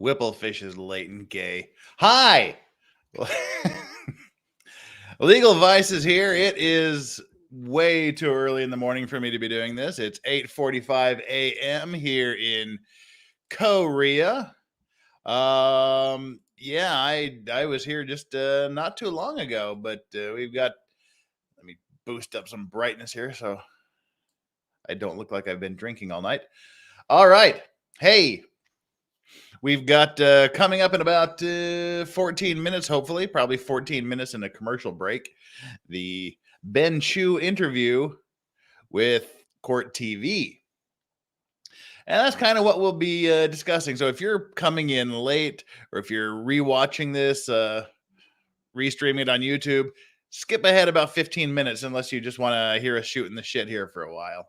Whipplefish is late and gay. Hi! Legal Vice is here. It is way too early in the morning for me to be doing this. It's 8:45 a.m. here in Korea. Yeah, I was here just not too long ago, but we've got, let me boost up some brightness here so I don't look like I've been drinking all night. All right. Hey, we've got coming up in about 14 minutes, hopefully, probably 14 minutes in a commercial break, the Ben Chu interview with Court TV. And that's kind of what we'll be discussing. So if you're coming in late or if you're rewatching this, restreaming it on YouTube, skip ahead about 15 minutes unless you just want to hear us shooting the shit here for a while.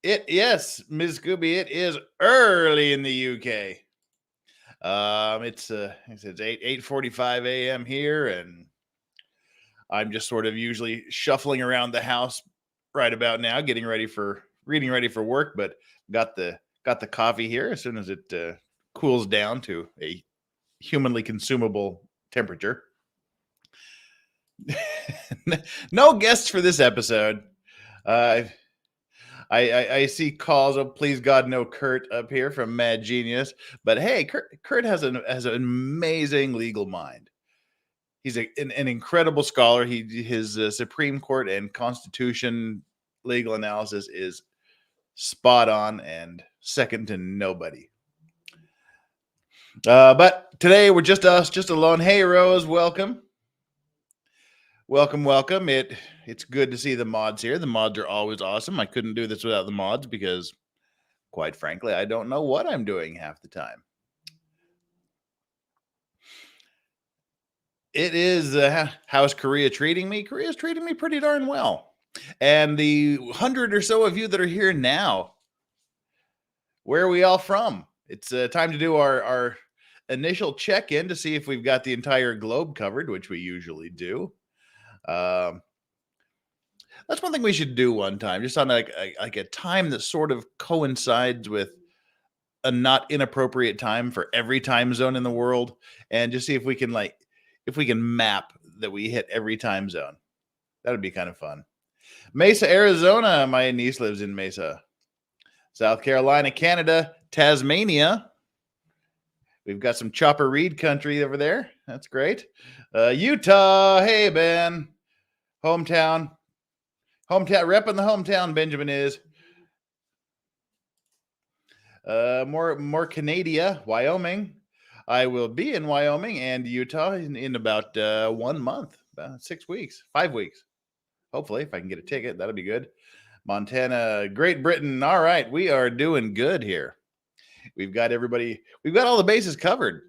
Yes, Ms. Scooby, it is early in the UK. It's 8:45 a.m. here, and I'm just sort of usually shuffling around the house right about now, getting ready for work, but got the coffee here as soon as it cools down to a humanly consumable temperature. No guests for this episode. I see calls of please God no Kurt up here from Mad Genius, but hey, Kurt has an amazing legal mind. He's an incredible scholar. His Supreme Court and Constitution legal analysis is spot on and second to nobody. But today we're just us, just alone. Hey Rose, welcome. Welcome. It's good to see the mods here. The mods are always awesome. I couldn't do this without the mods because, quite frankly, I don't know what I'm doing half the time. It is, how's Korea treating me? Korea's treating me pretty darn well. And the 100 or so of you that are here now, where are we all from? It's time to do our initial check-in to see if we've got the entire globe covered, which we usually do. That's one thing we should do one time, just on like a time that sort of coincides with a not inappropriate time for every time zone in the world, and just see if we can map that we hit every time zone. That would be kind of fun. Mesa, Arizona. My niece lives in Mesa. South Carolina, Canada, Tasmania. We've got some Chopper Reed country over there. That's great. Utah. Hey, Ben. Hometown, repping the hometown. Benjamin is more Canada, Wyoming. I will be in Wyoming and Utah in about 1 month, about 6 weeks, 5 weeks. Hopefully, if I can get a ticket, that'll be good. Montana, Great Britain. All right, we are doing good here. We've got all the bases covered.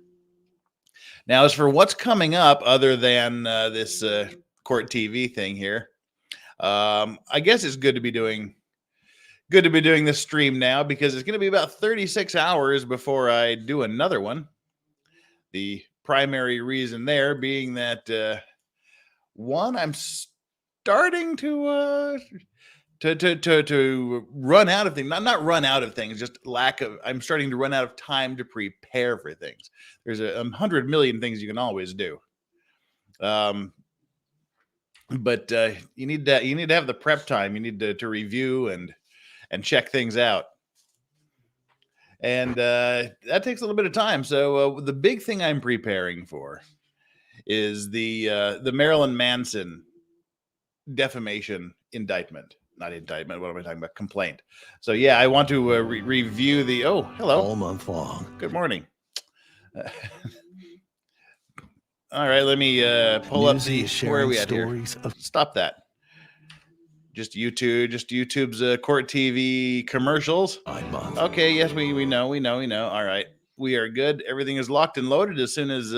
Now, as for what's coming up, other than this Court TV thing here, I guess it's good to be doing this stream now because it's going to be about 36 hours before I do another one. The primary reason there being that one, I'm starting to run out of things. Not run out of things, just I'm starting to run out of time to prepare for things. There's 100 million things you can always do. But you need to have the prep time. You need to review and check things out. And that takes a little bit of time. So the big thing I'm preparing for is the Marilyn Manson defamation indictment. Not indictment. What am I talking about? Complaint. So yeah, I want to review the. Oh, hello. All month long. Good morning. All right, let me pull up the. Where are we at here? Stop that. Just YouTube's Court TV commercials. Okay, yes, we know. All right, we are good. Everything is locked and loaded as soon as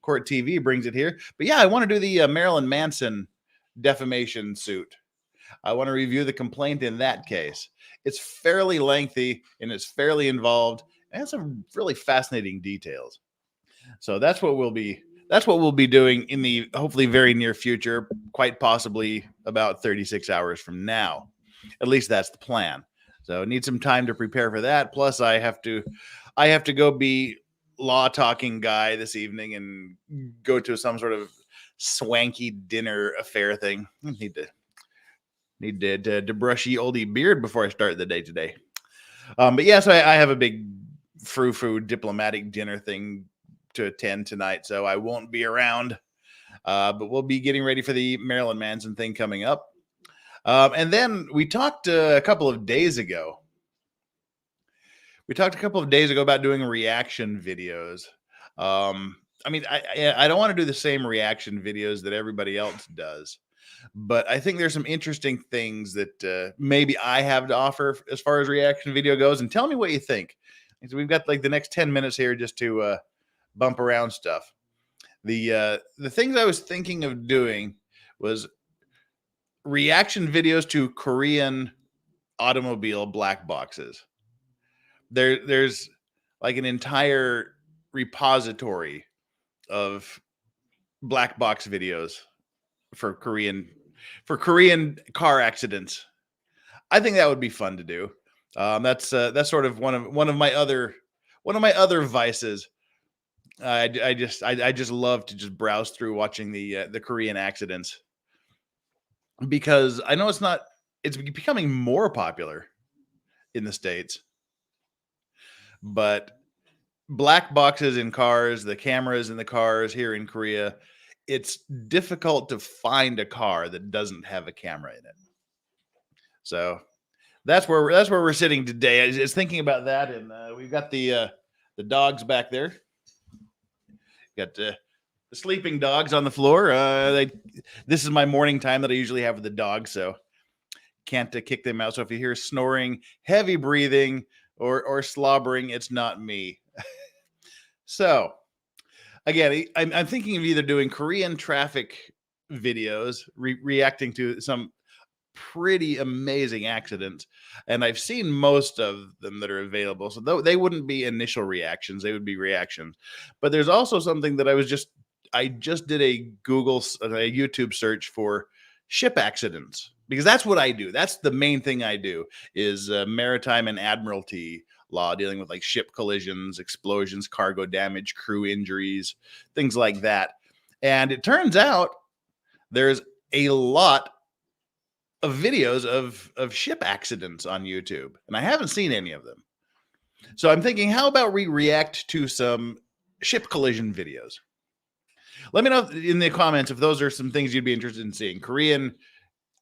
Court TV brings it here. But yeah, I want to do the Marilyn Manson defamation suit. I want to review the complaint in that case. It's fairly lengthy and it's fairly involved and has some really fascinating details. So that's what we'll be doing in the hopefully very near future, quite possibly about 36 hours from now. At least that's the plan. So need some time to prepare for that. Plus, I have to go be law talking guy this evening and go to some sort of swanky dinner affair thing. Need to brush ye oldie beard before I start the day today. But yeah, so I have a big frou-frou diplomatic dinner thing to attend tonight, so I won't be around. But we'll be getting ready for the Marilyn Manson thing coming up. And then we talked a couple of days ago. About doing reaction videos. I mean, I don't want to do the same reaction videos that everybody else does, but I think there's some interesting things that maybe I have to offer as far as reaction video goes. And tell me what you think. So we've got like the next 10 minutes here just to bump around stuff. The things I was thinking of doing was reaction videos to Korean automobile black boxes. There's like an entire repository of black box videos for Korean car accidents. I think that would be fun to do. That's sort of one of my other vices. I just love to just browse through watching the Korean accidents, because I know it's becoming more popular in the States, but black boxes in cars, the cameras in the cars here in Korea, it's difficult to find a car that doesn't have a camera in it. So that's where we're sitting today. I was thinking about that, and we've got the dogs back there. Got the sleeping dogs on the floor. This is my morning time that I usually have with the dogs, so can't kick them out. So if you hear snoring, heavy breathing, or slobbering, it's not me. So again, I'm thinking of either doing Korean traffic videos, reacting to some pretty amazing accidents, and I've seen most of them that are available, so they wouldn't be initial reactions, they would be reactions. But there's also something that I just did a YouTube search for ship accidents, because that's what I do. That's the main thing I do, is maritime and admiralty law, dealing with like ship collisions, explosions, cargo damage, crew injuries, things like that. And it turns out there's a lot of videos of ship accidents on YouTube, and I haven't seen any of them. So I'm thinking, how about we react to some ship collision videos? Let me know in the comments if those are some things you'd be interested in seeing. Korean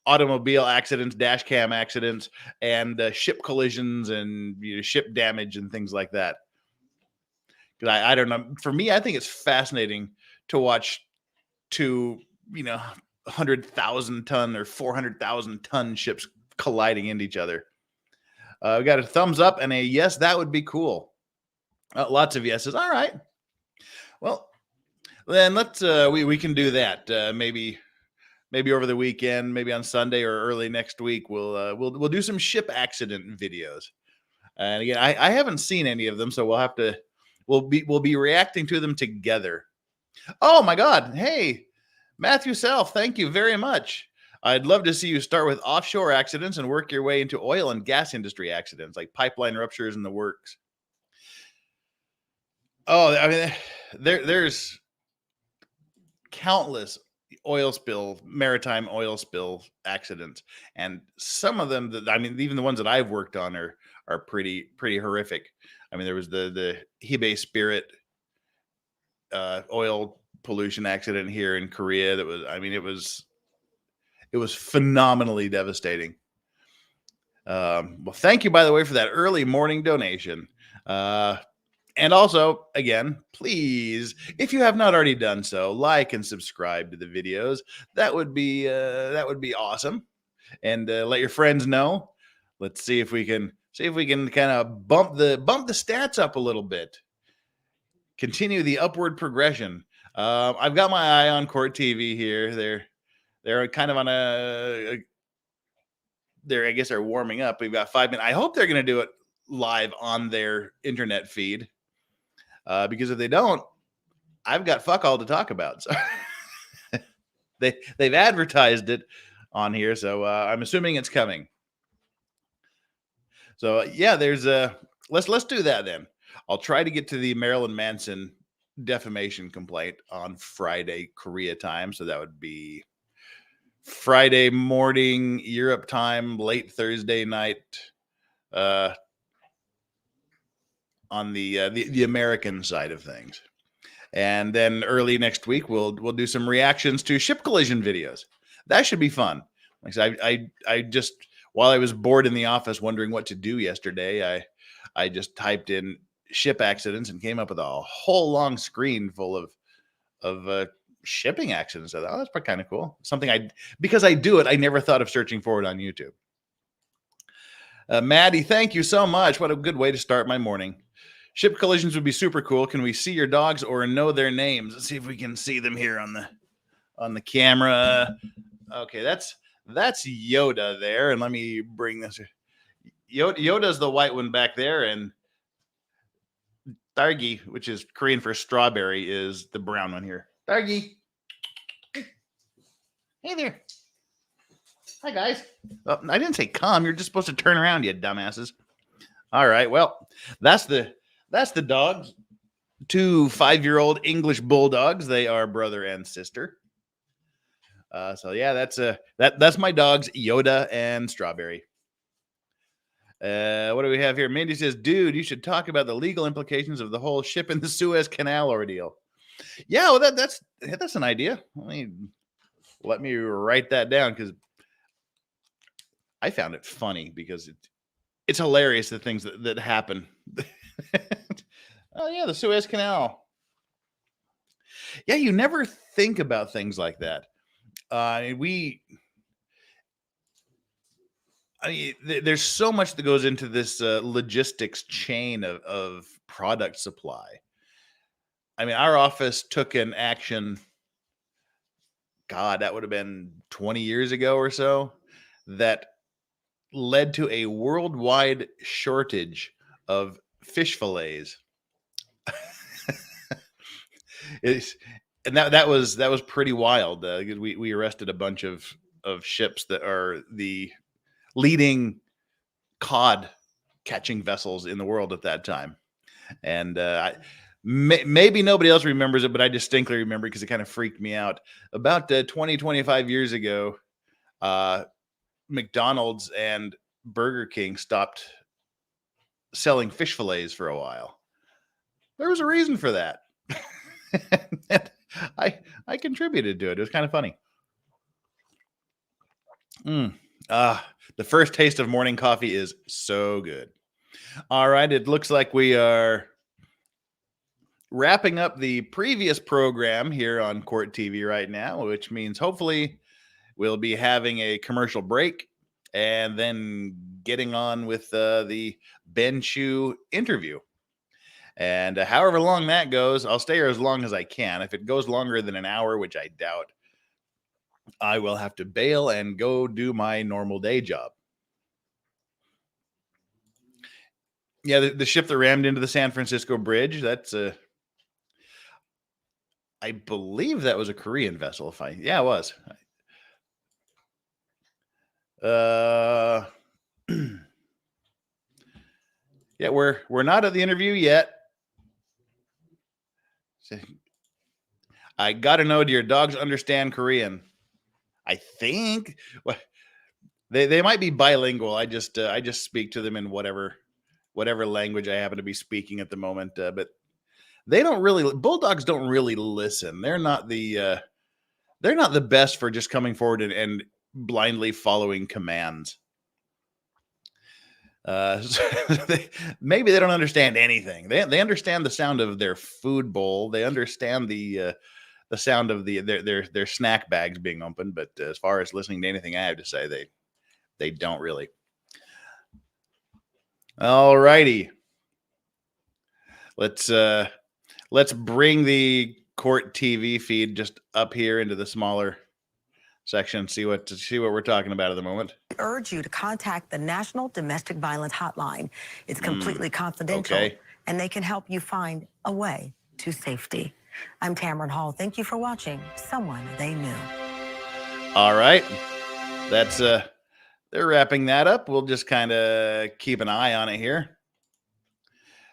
automobile accidents, dash cam accidents, and ship collisions, and ship damage and things like that. Because I don't know. For me, I think it's fascinating to watch two 100,000 ton or 400,000 ton ships colliding into each other. We got a thumbs up and a yes, that would be cool. Lots of yeses. All right. Well, then let's we can do that. Maybe over the weekend, maybe on Sunday or early next week, we'll do some ship accident videos. And again, I haven't seen any of them, so we'll be reacting to them together. Oh my God! Hey, Matthew Self, thank you very much. I'd love to see you start with offshore accidents and work your way into oil and gas industry accidents, like pipeline ruptures and the works. Oh, I mean, there's countless maritime oil spill accidents, and some of them even the ones that I've worked on are pretty horrific. I mean, there was the Hibe Spirit oil pollution accident here in Korea that was, it was phenomenally devastating. Well, thank you, by the way, for that early morning donation. And also, again, please, if you have not already done so, like and subscribe to the videos. That would be awesome. And let your friends know. Let's see if we can kind of bump the stats up a little bit. Continue the upward progression. I've got my eye on Court TV here. They're kind of on I guess they're warming up. We've got 5 minutes. I hope they're going to do it live on their internet feed. Because if they don't, I've got fuck all to talk about. So they've advertised it on here, so I'm assuming it's coming. So yeah, there's a let's do that then. I'll try to get to the Marilyn Manson defamation complaint on Friday Korea time. So that would be Friday morning Europe time, late Thursday night uh, on the American side of things. And then early next week we'll do some reactions to ship collision videos. That should be fun. Like I said, I just, while I was bored in the office wondering what to do yesterday, I just typed in ship accidents and came up with a whole long screen full of shipping accidents. I thought, oh, that's kind of cool. Something because I do it, I never thought of searching for it on YouTube. Maddie, thank you so much. What a good way to start my morning. Ship collisions would be super cool. Can we see your dogs or know their names? Let's see if we can see them here on the camera. Okay, that's Yoda there. And let me bring this. Yoda's the white one back there, and Dargi, which is Korean for strawberry, is the brown one here. Dargi. Hey there. Hi, guys. Oh, I didn't say come. You're just supposed to turn around, you dumbasses. All right. Well, that's the dogs. 2 5-year-old English bulldogs. They are brother and sister. So yeah, that's my dogs, Yoda and Strawberry. What do we have here? Mindy says, dude, you should talk about the legal implications of the whole ship in the Suez Canal ordeal. Yeah, well, that's an idea. Let me write that down, because I found it funny, because it's hilarious, the things that happen. Oh yeah, the Suez Canal. Yeah, you never think about things like that. There's so much that goes into this logistics chain of product supply. I mean, our office took an action, God, that would have been 20 years ago or so, that led to a worldwide shortage of fish fillets. And that was pretty wild. We arrested a bunch of ships that are the leading cod catching vessels in the world at that time. And maybe nobody else remembers it, but I distinctly remember, because it kind of freaked me out. About 20, 25 years ago, McDonald's and Burger King stopped selling fish fillets for a while. There was a reason for that. I contributed to it. It was kind of funny. The first taste of morning coffee is so good. All right, it looks like we are wrapping up the previous program here on Court TV right now, which means hopefully we'll be having a commercial break and then getting on with the Ben Chu interview. And however long that goes, I'll stay here as long as I can. If it goes longer than an hour, which I doubt, I will have to bail and go do my normal day job. Yeah, the ship that rammed into the San Francisco bridge, that's I believe that was a Korean vessel. Yeah, it was. Yeah, we're not at the interview yet. I gotta know, do your dogs understand Korean? I think they might be bilingual. I just speak to them in whatever language I happen to be speaking at the moment. But they don't really. Bulldogs don't really listen. They're not the best for just coming forward and blindly following commands. Maybe they don't understand anything. They understand the sound of their food bowl. They understand the sound of their snack bags being opened. But as far as listening to anything I have to say, they don't really. All righty. Let's bring the Court TV feed just up here into the smaller section. See what we're talking about at the moment. I urge you to contact the National Domestic Violence Hotline. It's completely confidential, okay, and they can help you find a way to safety. I'm Tamron Hall. Thank you for watching Someone They Knew. All right, that's they're wrapping that up. We'll just kind of keep an eye on it here.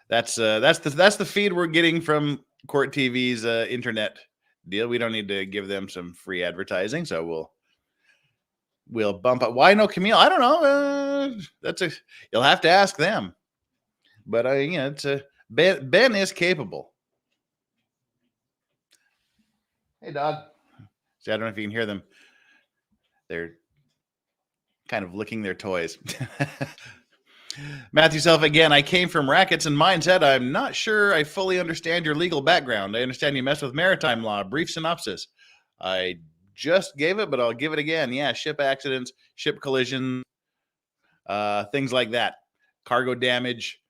That's the feed we're getting from Court TV's internet deal. We don't need to give them some free advertising, so we'll bump up. Why no Camille? I don't know. You'll have to ask them. But it's Ben is capable. Hey, dog. See, I don't know if you can hear them. They're kind of licking their toys. Matthew Self again. I came from rackets and mindset. I'm not sure I fully understand your legal background. I understand you mess with maritime law. Brief synopsis. I just gave it, but I'll give it again. Yeah, ship accidents, ship collisions, things like that. Cargo damage,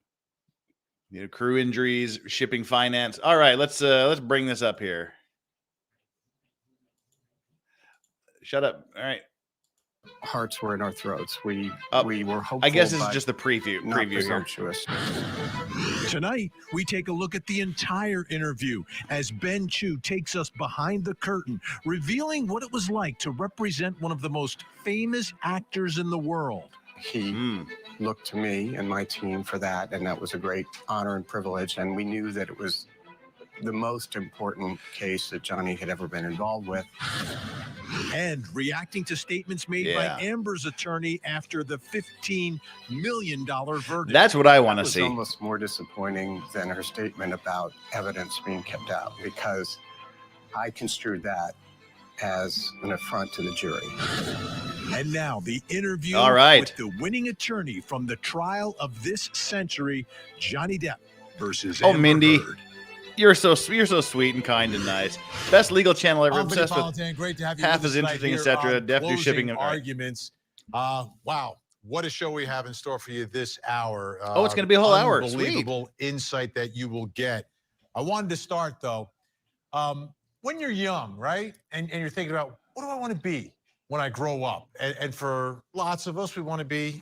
crew injuries, shipping finance. All right, let's bring this up here. Shut up. All right. Hearts were in our throats. We were hopeful. I guess this is just the preview presumptuous. Here. Tonight, we take a look at the entire interview as Ben Chu takes us behind the curtain, revealing what it was like to represent one of the most famous actors in the world. He looked to me and my team for that, and that was a great honor and privilege, and we knew that it was the most important case that Johnny had ever been involved with. And reacting to statements made by Amber's attorney after the $15 million verdict. That's what I want to see. It was almost more disappointing than her statement about evidence being kept out, because I construed that as an affront to the jury. And now the interview with the winning attorney from the trial of this century, Johnny Depp versus Amber Mindy. Heard. You're so sweet and kind and nice. Best legal channel ever. Obsessed with. Great to have you. Half as interesting, etc. Depp do shipping arguments. Wow, what a show we have in store for you this hour. It's going to be a whole hour. Unbelievable insight that you will get. I wanted to start though. When you're young, right, and you're thinking about what do I want to be when I grow up, and for lots of us, we want to be,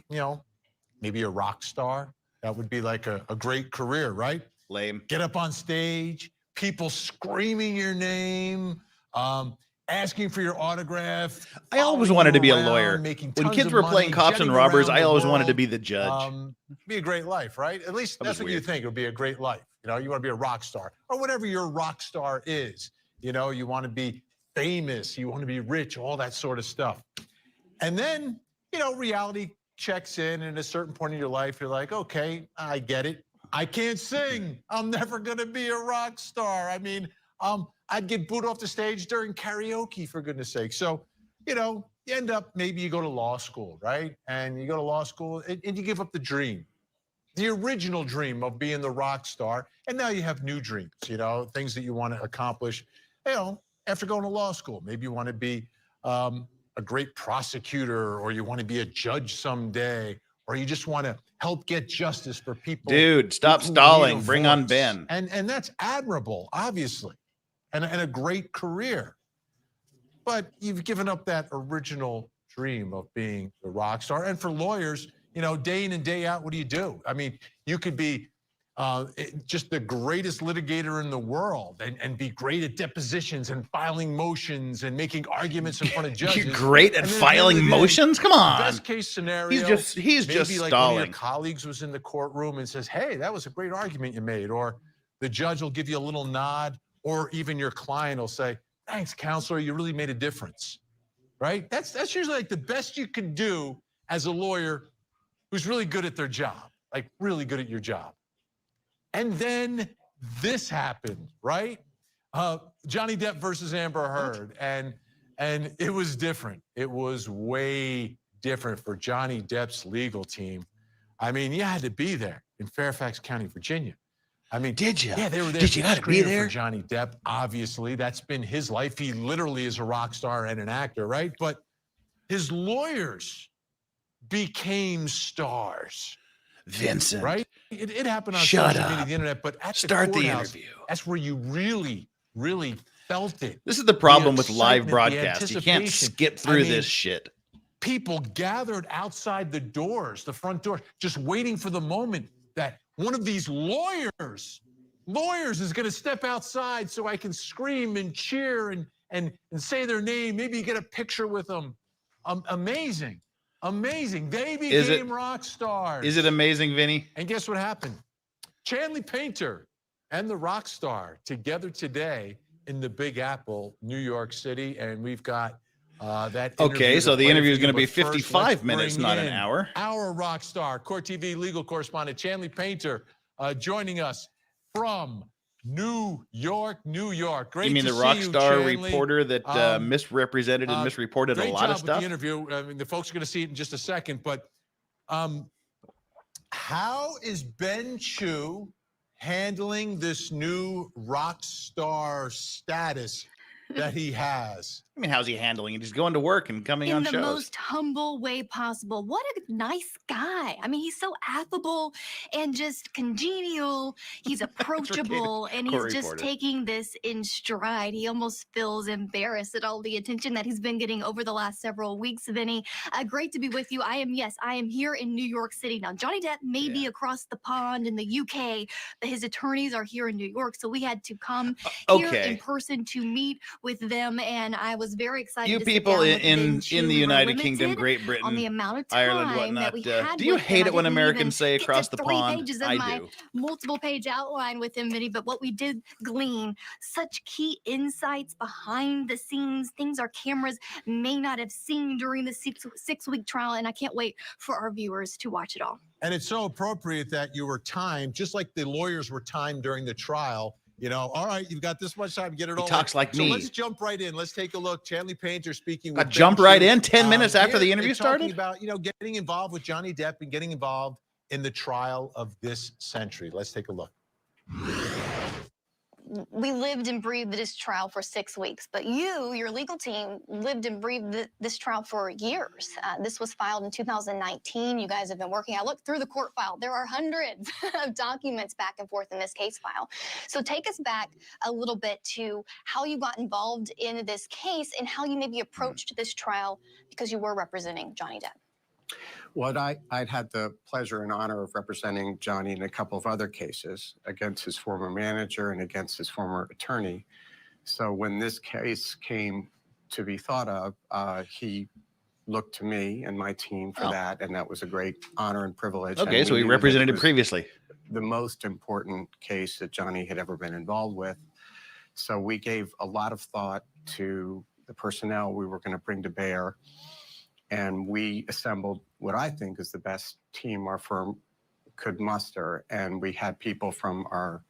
maybe a rock star. That would be like a great career, right? Lame. Get up on stage, people screaming your name, asking for your autograph. I always wanted to be a lawyer. When kids were playing cops and robbers, I always wanted to be the judge. Be a great life, right? At least that's what you think. It would be a great life. You want to be a rock star or whatever your rock star is. You want to be famous. You want to be rich, all that sort of stuff. And then, reality checks in. And at a certain point in your life, you're like, okay, I get it. I can't sing. I'm never going to be a rock star. I mean, I'd get booed off the stage during karaoke, for goodness sake. So, you end up, maybe you go to law school, right? And you go to law school and you give up the dream, the original dream of being the rock star. And now you have new dreams, things that you want to accomplish, after going to law school. Maybe you want to be a great prosecutor, or you want to be a judge someday, or you just want to help get justice for people. Dude, stop stalling. Bring on Ben. And that's admirable, obviously, and a great career. But you've given up that original dream of being the rock star. And for lawyers, day in and day out, what do? I mean, you could be just the greatest litigator in the world and be great at depositions and filing motions and making arguments in front of judges. You're great at filing motions? Come on. Best case scenario. He's just like stalling. One of your colleagues was in the courtroom and says, hey, that was a great argument you made. Or the judge will give you a little nod, or even your client will say, thanks, counselor, you really made a difference, right? That's usually like the best you can do as a lawyer who's really good at their job, like really good at your job. And then this happened, right? Johnny Depp versus Amber Heard, and it was different. It was way different for Johnny Depp's legal team. I mean, you had to be there in Fairfax County, Virginia. I mean, did you? Yeah, they were there. Did you have to be there? For Johnny Depp, obviously, that's been his life. He literally is a rock star and an actor, right? But his lawyers became stars. Vincent, right? It happened on Shut social up. media, the internet, but at Start the courthouse, interview. That's where you really, really felt it. This is the problem with live excitement, broadcasts. the You can't anticipation. skip through I mean, this shit. People gathered outside the doors, the front door, just waiting for the moment that one of these lawyers is going to step outside so I can scream and cheer and say their name. Maybe get a picture with them. Amazing. Amazing. They became rock stars. Is it amazing, Vinny? And guess what happened? Chanley Painter and the rock star together today in the Big Apple, New York City. And we've got that interview. Okay, so the interview is going to be But first, 55 minutes, bring not an in hour. Our rock star, Court TV legal correspondent Chanley Painter, joining us from New York, New York. Great You mean to the rock see you, star Chanley. reporter that misrepresented and misreported a lot of Great job with stuff? the interview. I mean, the folks are going to see it in just a second. But how is Ben Chu handling this new rock star status that he has? I mean, how's he handling it? He's going to work and coming on shows. In the most humble way possible. What a nice guy. I mean, he's so affable and just congenial. He's approachable and he's just taking this in stride. He almost feels embarrassed at all the attention that he's been getting over the last several weeks, Vinny. Great to be with you. I am here in New York City. Now, Johnny Depp may be across the pond in the UK, but his attorneys are here in New York. So we had to come here in person to meet with them. And I was very excited. You to people sit down in with Ben the Chu. United Kingdom, Great Britain, on the amount of time Ireland, whatnot. that we had Do you with hate him. it when I didn't Americans say even across get the to 3 pond? pages of I my do. multiple page outline with him, Vinny, but what we did glean, such key insights behind the scenes, things our cameras may not have seen during the six-week trial, and I can't wait for our viewers to watch it all. And it's so appropriate that you were timed, just like the lawyers were timed during the trial. You know, all right, you've got this much time to get it all. He talks like me. So let's jump right in. Let's take a look. Chanley Painter speaking with Jump right in 10 minutes after the interview started? Talking about, you know, getting involved with Johnny Depp and getting involved in the trial of this century. Let's take a look. We lived and breathed this trial for 6 weeks, but your legal team, lived and breathed this trial for years. This was filed in 2019. You guys have been working. I looked through the court file. There are hundreds of documents back and forth in this case file. So take us back a little bit to how you got involved in this case and how you maybe approached this trial because you were representing Johnny Depp. Well, I'd had the pleasure and honor of representing Johnny in a couple of other cases against his former manager and against his former attorney. So when this case came to be thought of, he looked to me and my team for that, and that was a great honor and privilege. Okay, so he represented him previously. The most important case that Johnny had ever been involved with. So we gave a lot of thought to the personnel we were going to bring to bear. And we assembled what I think is the best team our firm could muster. And we had people from our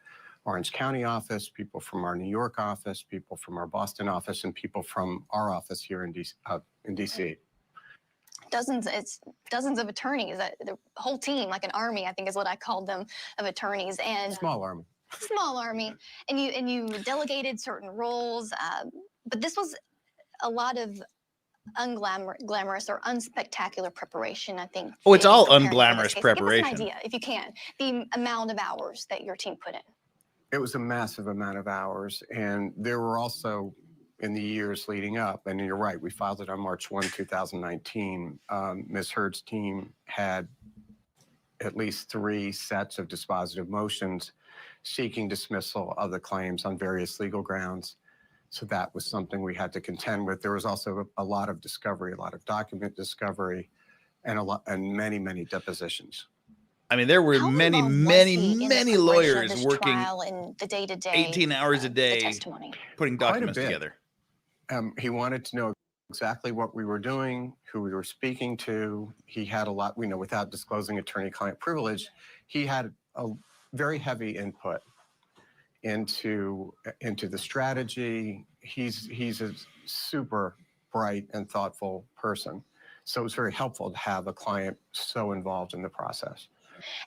Orange County office, people from our New York office, people from our Boston office, and people from our office here in DC. Dozens of attorneys, the whole team, like an army, I think is what I called them, of attorneys. And small army. Small army. And you delegated certain roles, but this was a lot of unglamorous or unspectacular preparation, I think. Oh, it's all unglamorous preparation. Give us an idea, if you can, the amount of hours that your team put in. It was a massive amount of hours, and there were also, in the years leading up, and you're right, we filed it on March 1, 2019. Ms. Heard's team had at least 3 sets of dispositive motions seeking dismissal of the claims on various legal grounds. So that was something we had to contend with. There was also a lot of discovery, a lot of document discovery, and many, many depositions. I mean, there were many lawyers working in the day-to-day, 18 hours a day, putting documents together. He wanted to know exactly what we were doing, who we were speaking to. He had a lot, without disclosing attorney-client privilege, he had a very heavy input into the strategy. He's a super bright and thoughtful person. So it's very helpful to have a client so involved in the process.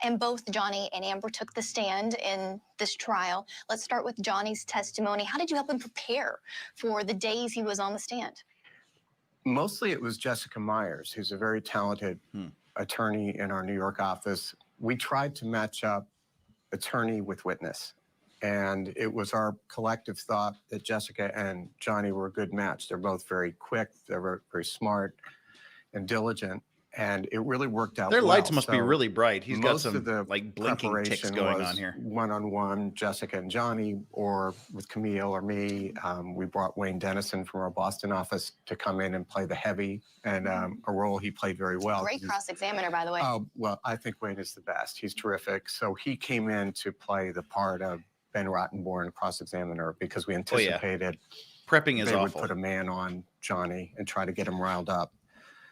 And both Johnny and Amber took the stand in this trial. Let's start with Johnny's testimony. How did you help him prepare for the days he was on the stand? Mostly it was Jessica Myers, who's a very talented attorney in our New York office. We tried to match up attorney with witness. And it was our collective thought that Jessica and Johnny were a good match. They're both very quick, they're very, very smart and diligent. and it really worked out. Their lights well. must be So really bright. He's got most some of the like blinking ticks preparation going was on here. one-on-one, Jessica and Johnny, or with Camille or me. We brought Wayne Dennison from our Boston office to come in and play the heavy, and a role he played very well. Great cross-examiner, by the way. Oh, well, I think Wayne is the best. He's terrific. So he came in to play the part of Ben Rottenborn, cross-examiner, because we anticipated prepping is they awful. would put a man on Johnny and try to get him riled up.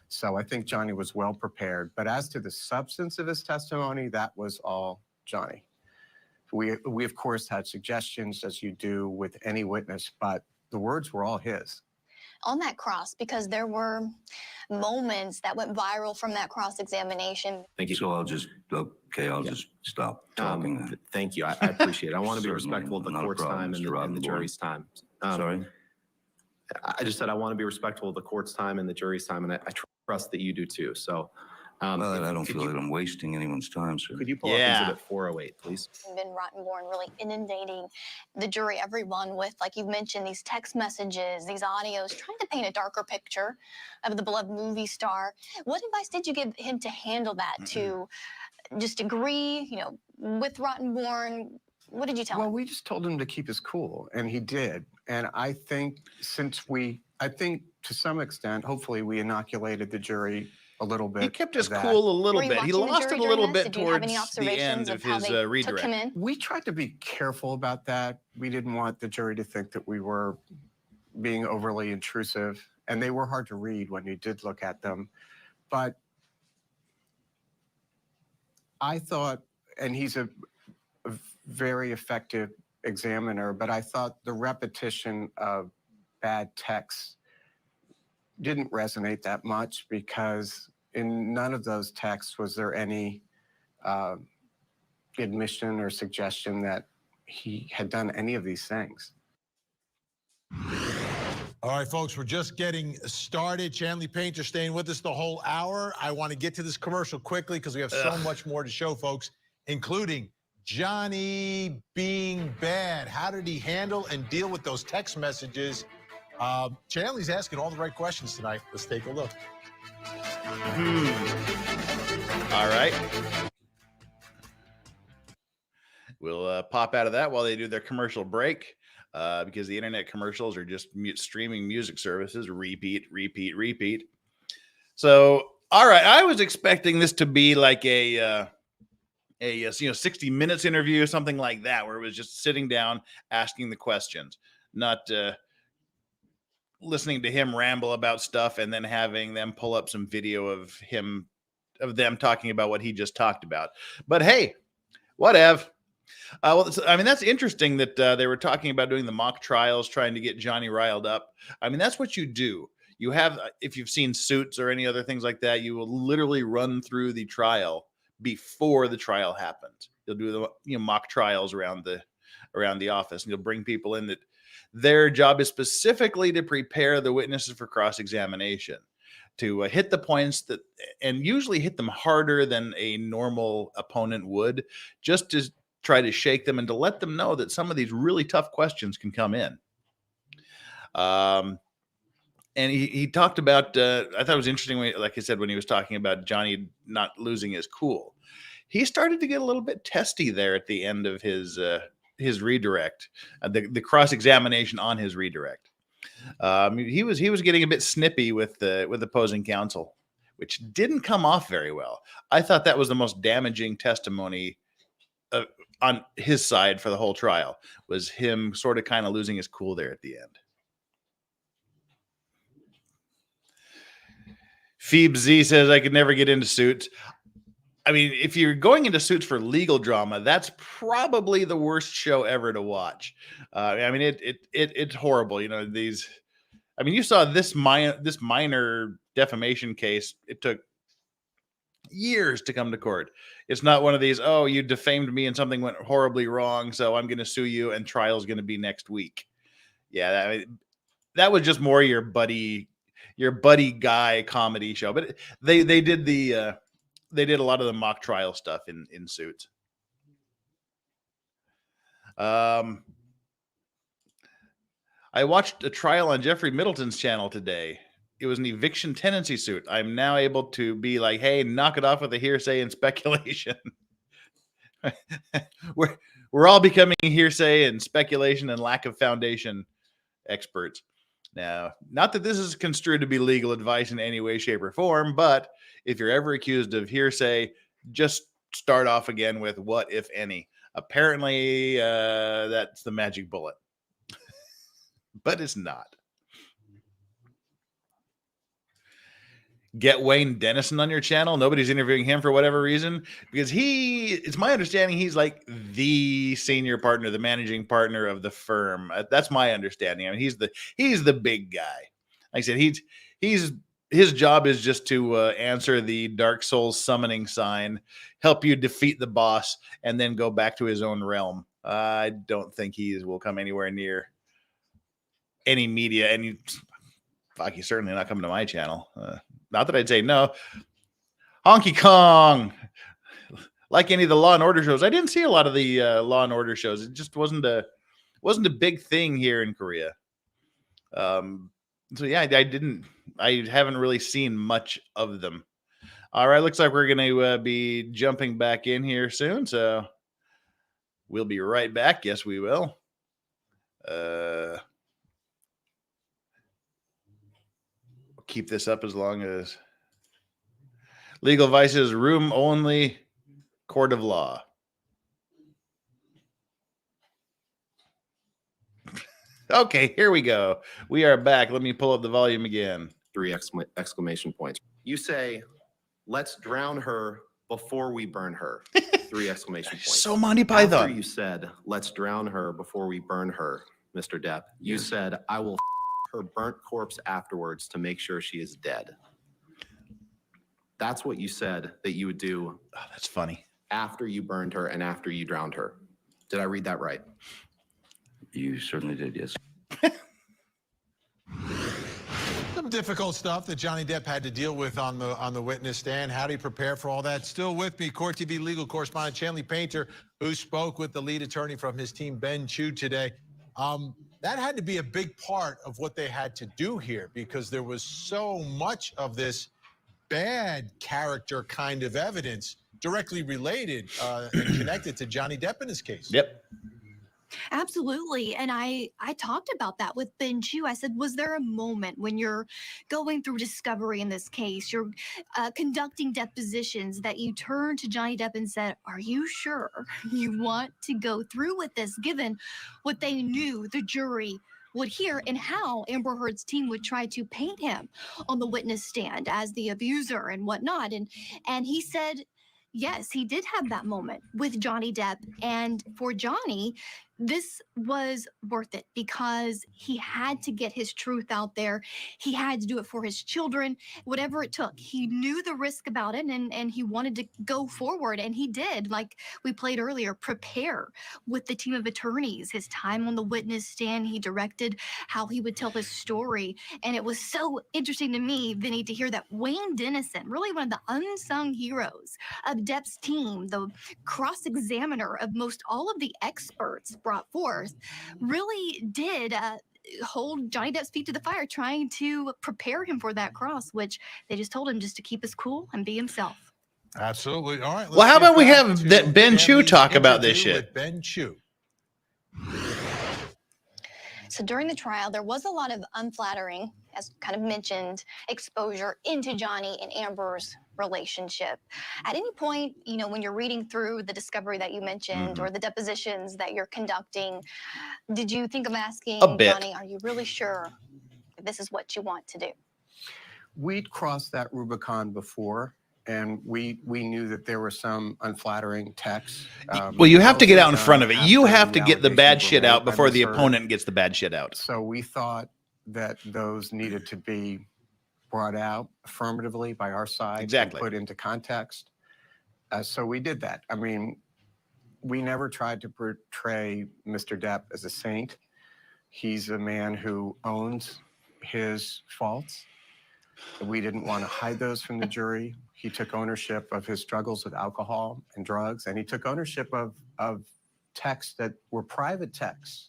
So I think Johnny was well prepared. But as to the substance of his testimony, that was all Johnny. We of course had suggestions, as you do with any witness, but the words were all his. On that cross, because there were moments that went viral from that cross-examination. Thank you. So I'll just stop talking. Thank you. I appreciate it. I want to be Certainly, respectful of the not a court's problem, time and Mr. the Rottenborn. jury's time. Sorry? I just said I want to be respectful of the court's time and the jury's time, and I trust that you do too. So, Well, I don't feel like I'm wasting anyone's time, sir. could you pull Yeah. up Exhibit 408, please? Ben Rottenborn really inundating the jury, everyone, with, like you've mentioned, these text messages, these audios, trying to paint a darker picture of the beloved movie star. What advice did you give him to handle that? To just agree, with Rottenborn? What did you tell him? Well, we just told him to keep his cool, and he did. And I think to some extent, hopefully we inoculated the jury a little bit. He kept his of that. cool a little Were you bit. He watching the lost jury it a little during this? bit Did you have towards any the observations end of how his they took redirect. him in? We tried to be careful about that. We didn't want the jury to think that we were being overly intrusive, and they were hard to read when you did look at them. But I thought, and he's a very effective examiner, but I thought the repetition of bad texts didn't resonate that much, because in none of those texts was there any admission or suggestion that he had done any of these things. All right, folks, we're just getting started. Chanley Painter staying with us the whole hour. I want to get to this commercial quickly because we have so much more to show, folks, including Johnny being bad. How did he handle and deal with those text messages? Chanley's asking all the right questions tonight. Let's take a look. All right. We'll pop out of that while they do their commercial break, because the internet commercials are just streaming music services. Repeat, repeat, repeat. So, all right. I was expecting this to be like a 60 Minutes interview, something like that, where it was just sitting down, asking the questions, not listening to him ramble about stuff and then having them pull up some video of them talking about what he just talked about. But hey, whatever. That's interesting that they were talking about doing the mock trials, trying to get Johnny riled up. I mean, that's what you do. You have, if you've seen Suits or any other things like that, you will literally run through the trial before the trial happens. You'll do the mock trials around the office, and you'll bring people in that their job is specifically to prepare the witnesses for cross-examination, to hit the points that, and usually hit them harder than a normal opponent would, just to try to shake them and to let them know that some of these really tough questions can come in. And he talked about, I thought it was interesting, like I said, when he was talking about Johnny not losing his cool, he started to get a little bit testy there at the end of his redirect, the cross-examination on his redirect. He was getting a bit snippy with opposing counsel, which didn't come off very well. I thought that was the most damaging testimony on his side for the whole trial, was him sort of kind of losing his cool there at the end. Phoebe Z says, I could never get into Suits. I mean, if you're going into Suits for legal drama, that's probably the worst show ever to watch. It's horrible. You saw this minor defamation case. It took years to come to court. It's not one of these, oh, you defamed me and something went horribly wrong, so I'm going to sue you and trial's going to be next week. Yeah, that was just more your buddy guy comedy show. But they did a lot of the mock trial stuff in Suits. I watched a trial on Jeffrey Middleton's channel today. it was an eviction tenancy suit. I'm now able to be like, hey, knock it off with the hearsay and speculation. we're all becoming hearsay and speculation and lack of foundation experts. Now, not that this is construed to be legal advice in any way, shape, or form, but if you're ever accused of hearsay, just start off again with what, if any. Apparently, that's the magic bullet. But it's not. Get Wayne Dennison on your channel. Nobody's interviewing him for whatever reason, because it's my understanding he's like the senior partner, the managing partner of the firm. That's my understanding. I mean, he's the big guy. Like I said, his job is just to answer the Dark Souls summoning sign, help you defeat the boss, and then go back to his own realm. I don't think will come anywhere near any media, and he's certainly not coming to my channel. Not that I'd say no. Honky Kong. Like any of the Law and Order shows, I didn't see a lot of the Law and Order shows. It just wasn't a big thing here in Korea. So yeah, I haven't really seen much of them. All right, looks like we're going to be jumping back in here soon, so we'll be right back. Yes, we will. Keep this up as long as legal vices, room only, court of law. Okay, here we go. We are back. Let me pull up the volume again. 3 exclamation points. You say, let's drown her before we burn her. 3 exclamation points. So Monty Python. After you said, let's drown her before we burn her, Mr. Depp, you said, I will her burnt corpse afterwards to make sure she is dead. That's what you said that you would do. Oh, that's funny. After you burned her and after you drowned her. Did I read that right? You certainly did, yes. Some difficult stuff that Johnny Depp had to deal with on the witness stand. How do you prepare for all that? Still with me, Court TV legal correspondent Chanley Painter, who spoke with the lead attorney from his team, Ben Chu, today. That had to be a big part of what they had to do here, because there was so much of this bad character kind of evidence directly related and connected to Johnny Depp in this case. Yep. Absolutely. And I talked about that with Ben Chu. I said, was there a moment when you're going through discovery in this case, you're conducting depositions, that you turned to Johnny Depp and said, are you sure you want to go through with this, given what they knew the jury would hear and how Amber Heard's team would try to paint him on the witness stand as the abuser and whatnot. And he said, yes, he did have that moment with Johnny Depp. And for Johnny, this was worth it because he had to get his truth out there. He had to do it for his children, whatever it took. He knew the risk about it, and he wanted to go forward, and he did. Like we played earlier, prepare with the team of attorneys. His time on the witness stand, he directed how he would tell his story. And it was so interesting to me, Vinny, to hear that Wayne Dennison, really one of the unsung heroes of Depp's team, the cross-examiner of most all of the experts brought forth, really did hold Johnny Depp's feet to the fire, trying to prepare him for that cross, which they just told him just to keep his cool and be himself. Absolutely. All right. Well, how about we have Ben Chu talk about this shit? Ben Chu. So during the trial, there was a lot of unflattering, as kind of mentioned, exposure into Johnny and Amber's relationship. At any point, you know, when you're reading through the discovery that you mentioned or the depositions that you're conducting, did you think of asking Johnny, are you really sure this is what you want to do? We'd crossed that Rubicon before, and we knew that there were some unflattering texts. Well, you have to get out in front of it. You have to get the bad shit out before the opponent gets the bad shit out. So we thought that those needed to be brought out affirmatively by our side, exactly, and put into context. So we did that. I mean, we never tried to portray Mr. Depp as a saint. He's a man who owns his faults. We didn't want to hide those from the jury. He took ownership of his struggles with alcohol and drugs, and he took ownership of texts that were private texts,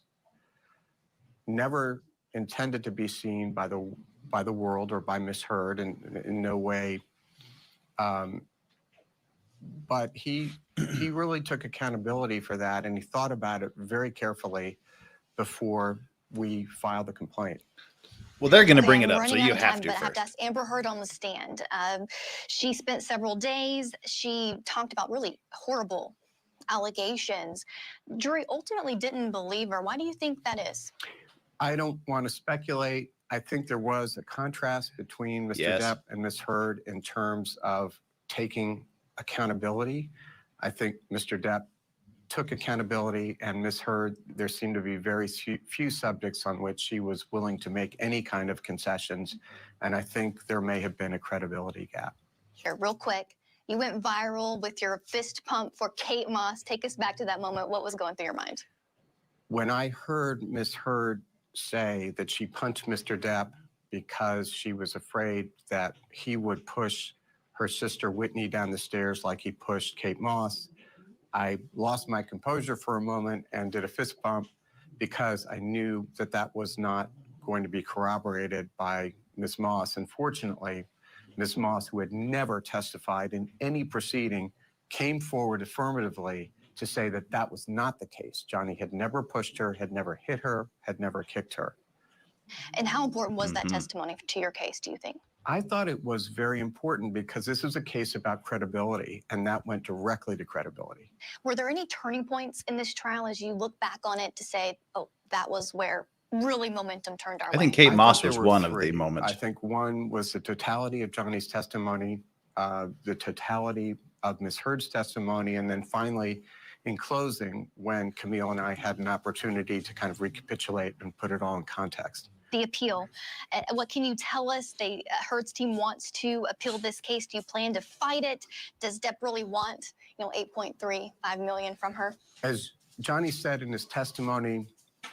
never intended to be seen by the by the world or by Miss Heard in no way. But he really took accountability for that, and he thought about it very carefully before we filed the complaint. Well, they're going to Okay, bring I'm it up, so running out you of have time, to but I have first. to ask Amber Heard on the stand. She spent several days. She talked about really horrible allegations. Jury ultimately didn't believe her. Why do you think that is? I don't want to speculate. I think there was a contrast between Mr. Depp and Ms. Heard in terms of taking accountability. I think Mr. Depp took accountability, and Ms. Heard, there seemed to be very few subjects on which she was willing to make any kind of concessions. And I think there may have been a credibility gap. Sure, real quick. You went viral with your fist pump for Kate Moss. Take us back to that moment. What was going through your mind? When I heard Ms. Heard say that she punched Mr. Depp because she was afraid that he would push her sister Whitney down the stairs like he pushed Kate Moss, I lost my composure for a moment and did a fist bump because I knew that that was not going to be corroborated by Ms. Moss. Unfortunately, Ms. Moss, who had never testified in any proceeding, came forward affirmatively to say that that was not the case. Johnny had never pushed her, had never hit her, had never kicked her. And how important was that testimony to your case, do you think? I thought it was very important because this is a case about credibility, and that went directly to credibility. Were there any turning points in this trial as you look back on it to say, oh, that was where really momentum turned our way? I think Kate Moss was one of the moments. I think one was the totality of Johnny's testimony, the totality of Ms. Heard's testimony, and then finally, in closing, when Camille and I had an opportunity to kind of recapitulate and put it all in context. The appeal. What can you tell us? Heard's team wants to appeal this case. Do you plan to fight it? Does Depp really want, $8.35 million from her? As Johnny said in his testimony,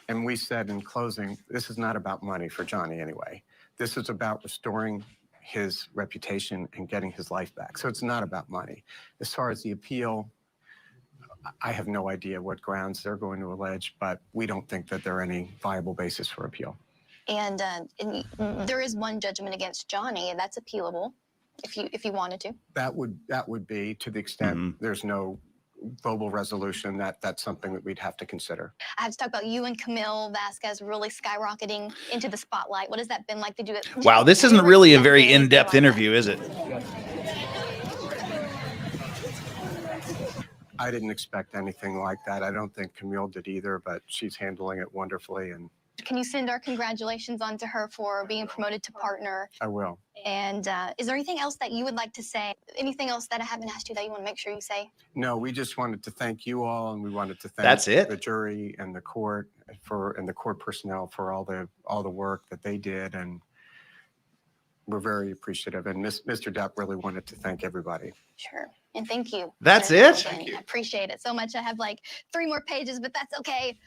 and we said in closing, this is not about money for Johnny anyway. This is about restoring his reputation and getting his life back. So it's not about money. As far as the appeal, I have no idea what grounds they're going to allege, but we don't think that there are any viable basis for appeal. And there is one judgment against Johnny, and that's appealable if you wanted to. That would be, to the extent there's no global resolution, that's something that we'd have to consider. I have to talk about you and Camille Vasquez really skyrocketing into the spotlight. What has that been like to do it? Wow, this isn't really a very in-depth interview, is it? I didn't expect anything like that. I don't think Camille did either, but she's handling it wonderfully. And can you send our congratulations on to her for being promoted to partner? I will. And is there anything else that you would like to say? Anything else that I haven't asked you that you want to make sure you say? No, we just wanted to thank you all, and we wanted to thank the jury and the court and the court personnel for all the work that they did, and we're very appreciative. And Mr. Depp really wanted to thank everybody. Sure. And thank you. That's it? Thank you. I appreciate it so much. I have like 3 more pages, but that's okay.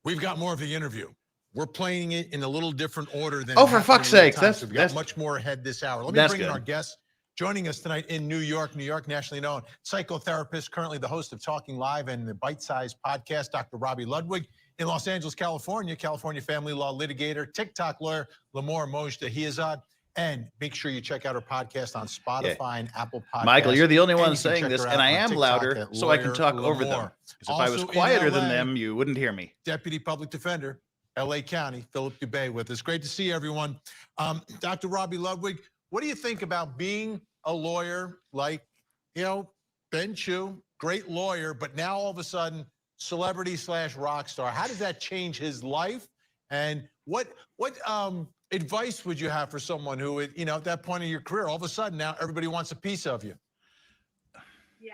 We've got more of the interview. We're playing it in a little different order than. Oh, for fuck's sake! We've got much more ahead this hour. Let me bring in our guest. Joining us tonight in New York, nationally known psychotherapist, currently the host of Talking Live and the Bite Size podcast, Dr. Robbie Ludwig. In Los Angeles, California family law litigator, TikTok lawyer, Lamar Mojda. He is on. And make sure you check out our podcast on Spotify and Apple Podcasts. Michael, you're the only one saying this, and I am louder, so I can talk over them. Because if I was quieter than them, you wouldn't hear me. Deputy Public Defender, LA County, Philip Dubay with us. Great to see everyone. Dr. Robbie Ludwig, what do you think about being a lawyer like, Ben Chew, great lawyer, but now all of a sudden, celebrity / rock star? How does that change his life? And what advice would you have for someone who, at that point in your career, all of a sudden now everybody wants a piece of you? Yeah.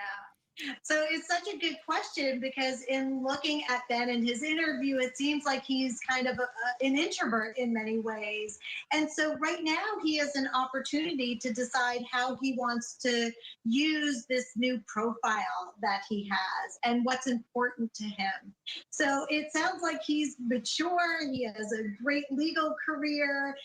So it's such a good question, because in looking at Ben in his interview, it seems like he's kind of an introvert in many ways. And so right now he has an opportunity to decide how he wants to use this new profile that he has and what's important to him. So it sounds like he's mature. He has a great legal career.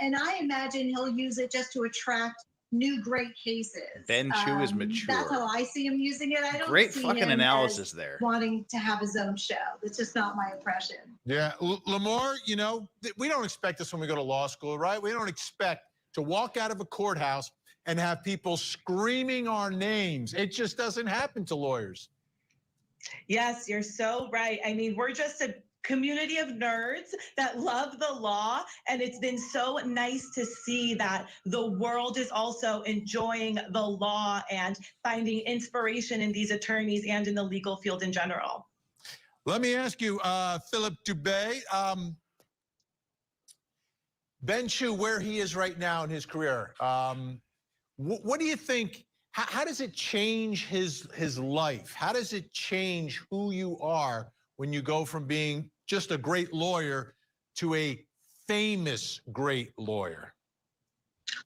And I imagine he'll use it just to attract new great cases. Ben Chu is mature. That's how I see him using it. I don't Great see fucking him analysis as there. wanting to have his own show. That's just not my impression. Yeah, Lamar, you know, we don't expect this when we go to law school, right? We don't expect to walk out of a courthouse and have people screaming our names. It just doesn't happen to lawyers. Yes, you're so right. I mean, we're just a community of nerds that love the law, and it's been so nice to see that the world is also enjoying the law and finding inspiration in these attorneys and in the legal field in general. Let me ask you, Philip Dubé, Ben Chu, where he is right now in his career, what do you think? How does it change his life? How does it change who you are when you go from being just a great lawyer to a famous great lawyer?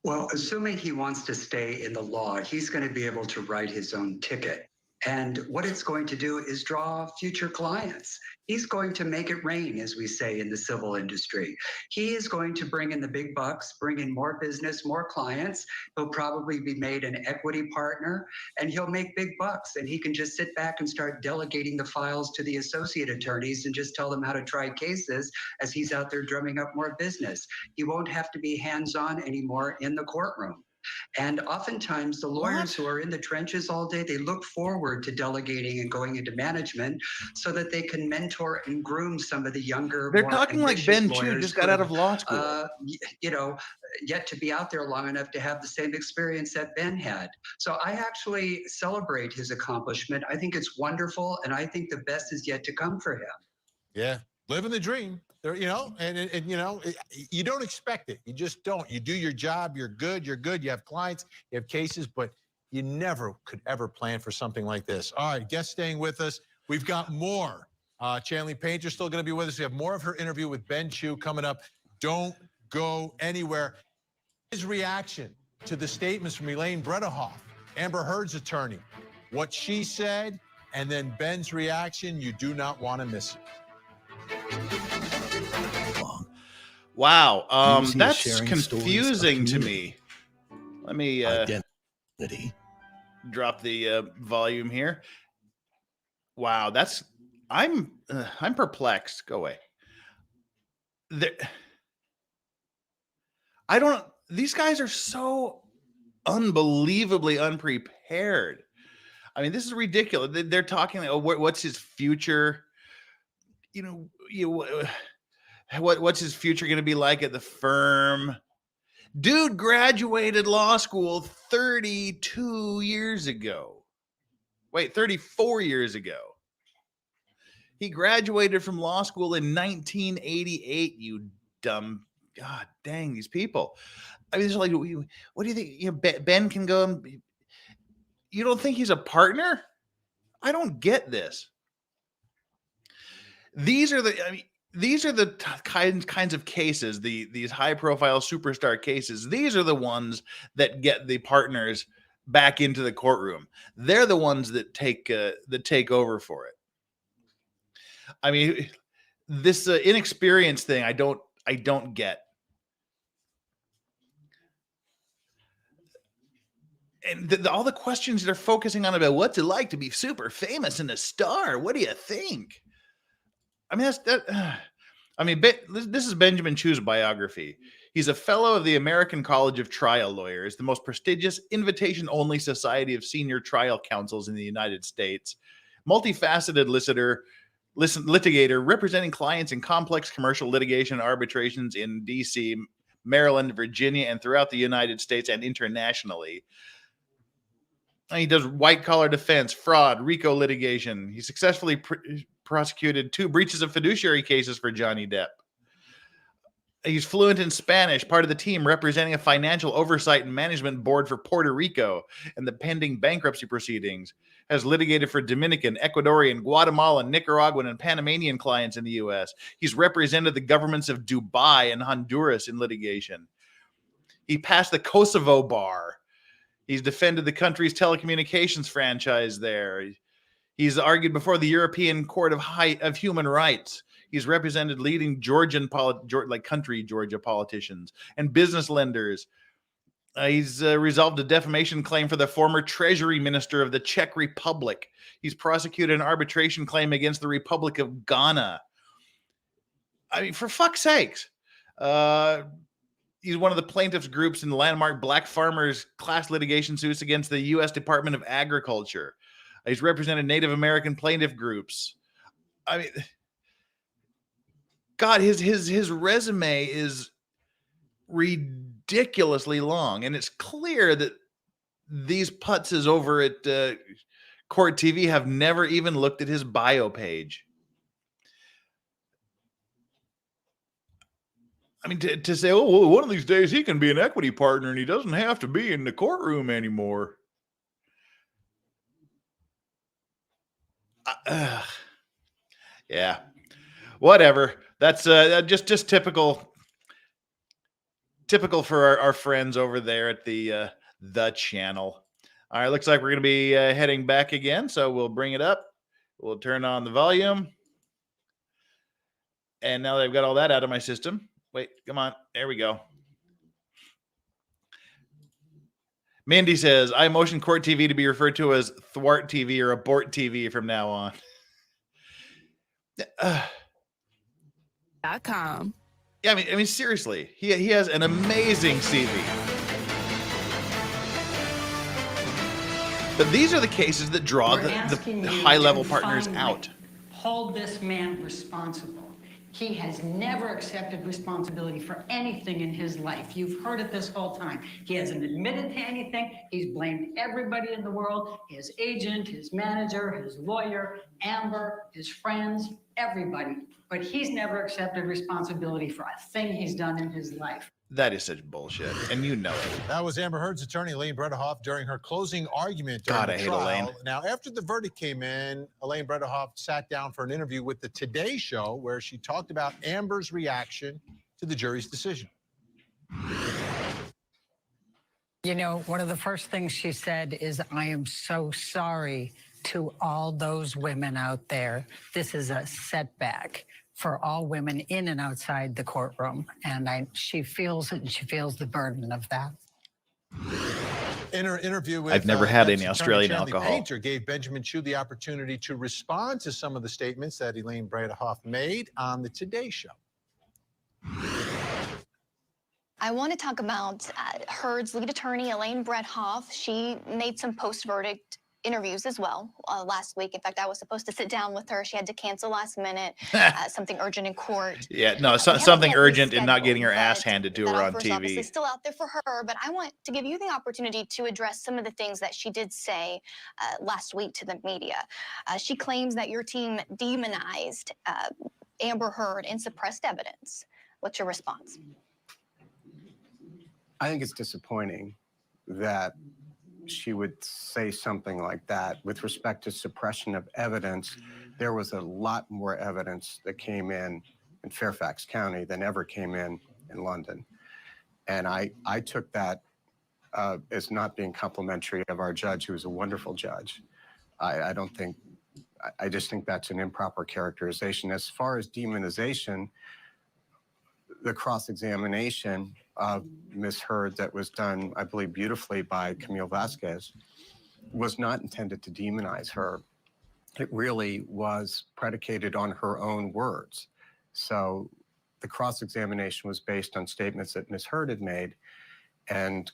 Well, assuming he wants to stay in the law, he's going to be able to write his own ticket. And what it's going to do is draw future clients. He's going to make it rain, as we say in the civil industry. He is going to bring in the big bucks, bring in more business, more clients. He'll probably be made an equity partner, and he'll make big bucks. And he can just sit back and start delegating the files to the associate attorneys and just tell them how to try cases as he's out there drumming up more business. He won't have to be hands-on anymore in the courtroom. And oftentimes the lawyers who are in the trenches all day, they look forward to delegating and going into management so that they can mentor and groom some of the younger. They're talking like Ben Chu just got out of law school. You know, yet to be out there long enough to have the same experience that Ben had. So I actually celebrate his accomplishment. I think it's wonderful, and I think the best is yet to come for him. Yeah, living the dream. You know, and you know, you don't expect it. You just don't. You do your job. You're good. You have clients. You have cases, but you never could ever plan for something like this. All right, guest staying with us. We've got more. Chanley Painter's still going to be with us. We have more of her interview with Ben Chu coming up. Don't go anywhere. His reaction to the statements from Elaine Bredehoff, Amber Heard's attorney, what she said, and then Ben's reaction. You do not want to miss it. Wow, that's confusing to me. Let me drop the volume here. Wow, I'm perplexed. Go away. These guys are so unbelievably unprepared. I mean, this is ridiculous. They're talking like, oh, what's his future? What's his future going to be like at the firm? Dude graduated law school 32 years ago. Wait, 34 years ago. He graduated from law school in 1988, you dumb, God dang, these people. I mean, it's like, what do you think? You know, Ben can go and, you don't think he's a partner? I don't get this. These are the kinds of cases, these high-profile superstar cases. These are the ones that get the partners back into the courtroom. They're the ones that take over for it. I mean, this inexperience thing, I don't get. And all the questions they're focusing on about what's it like to be super famous and a star. What do you think? I mean, this is Benjamin Chu's biography. He's a fellow of the American College of Trial Lawyers, the most prestigious invitation-only society of senior trial counsels in the United States. Multifaceted litigator representing clients in complex commercial litigation arbitrations in D.C., Maryland, Virginia, and throughout the United States and internationally. And he does white-collar defense, fraud, RICO litigation. He successfully prosecuted 2 breaches of fiduciary cases for Johnny Depp. He's fluent in Spanish, part of the team representing a financial oversight and management board for Puerto Rico and the pending bankruptcy proceedings. Has litigated for Dominican, Ecuadorian, Guatemalan, Nicaraguan, and Panamanian clients in the U.S. He's represented the governments of Dubai and Honduras in litigation. He passed the Kosovo bar. He's defended the country's telecommunications franchise there. He's argued before the European Court of Human Rights. He's represented leading Georgia politicians and business lenders. He's resolved a defamation claim for the former Treasury Minister of the Czech Republic. He's prosecuted an arbitration claim against the Republic of Ghana. I mean, for fuck's sakes. He's one of the plaintiffs' groups in the landmark Black Farmers class litigation suits against the U.S. Department of Agriculture. He's represented Native American plaintiff groups. I mean, God, his resume is ridiculously long, and it's clear that these putzes over at Court TV have never even looked at his bio page. I mean, to say, oh, well, one of these days he can be an equity partner and he doesn't have to be in the courtroom anymore. Yeah, whatever. That's just typical for our friends over there at the channel. All right, looks like we're going to be heading back again, so we'll bring it up. We'll turn on the volume. And now that I've got all that out of my system, wait, come on. There we go. Mindy says, I motion Court TV to be referred to as Thwart TV or Abort TV from now on. .com. Yeah, I mean, seriously, he has an amazing CV. But these are the cases that draw the high-level partners out. Hold this man responsible. He has never accepted responsibility for anything in his life. You've heard it this whole time. He hasn't admitted to anything. He's blamed everybody in the world, his agent, his manager, his lawyer, Amber, his friends, everybody. But he's never accepted responsibility for a thing he's done in his life. That is such bullshit, and you know it. That was Amber Heard's attorney, Elaine Bredehoff, during her closing argument during the trial. Elaine. Now, after the verdict came in, Elaine Bredehoff sat down for an interview with the Today Show, where she talked about Amber's reaction to the jury's decision. You know, one of the first things she said is, I am so sorry to all those women out there. This is a setback for all women in and outside the courtroom. And she feels it, and she feels the burden of that. In her interview with I've never had any Depp's Australian attorney, Charlie alcohol. Painter gave Benjamin Chew the opportunity to respond to some of the statements that Elaine Bredehoff made on the Today Show. I want to talk about Heard's lead attorney, Elaine Bredehoff. She made some post-verdict interviews as well last week. In fact, I was supposed to sit down with her. She had to cancel last minute, something urgent in court. Yeah, no, something urgent and not getting her ass handed to her on TV. Obviously still out there for her, but I want to give you the opportunity to address some of the things that she did say last week to the media. She claims that your team demonized Amber Heard and suppressed evidence. What's your response? I think it's disappointing that she would say something like that. With respect to suppression of evidence, there was a lot more evidence that came in Fairfax County than ever came in London. And I took that as not being complimentary of our judge, who is a wonderful judge. I just think that's an improper characterization. As far as demonization, the cross-examination of Ms. Heard that was done, I believe, beautifully by Camille Vasquez was not intended to demonize her. It really was predicated on her own words. So the cross-examination was based on statements that Ms. Heard had made, and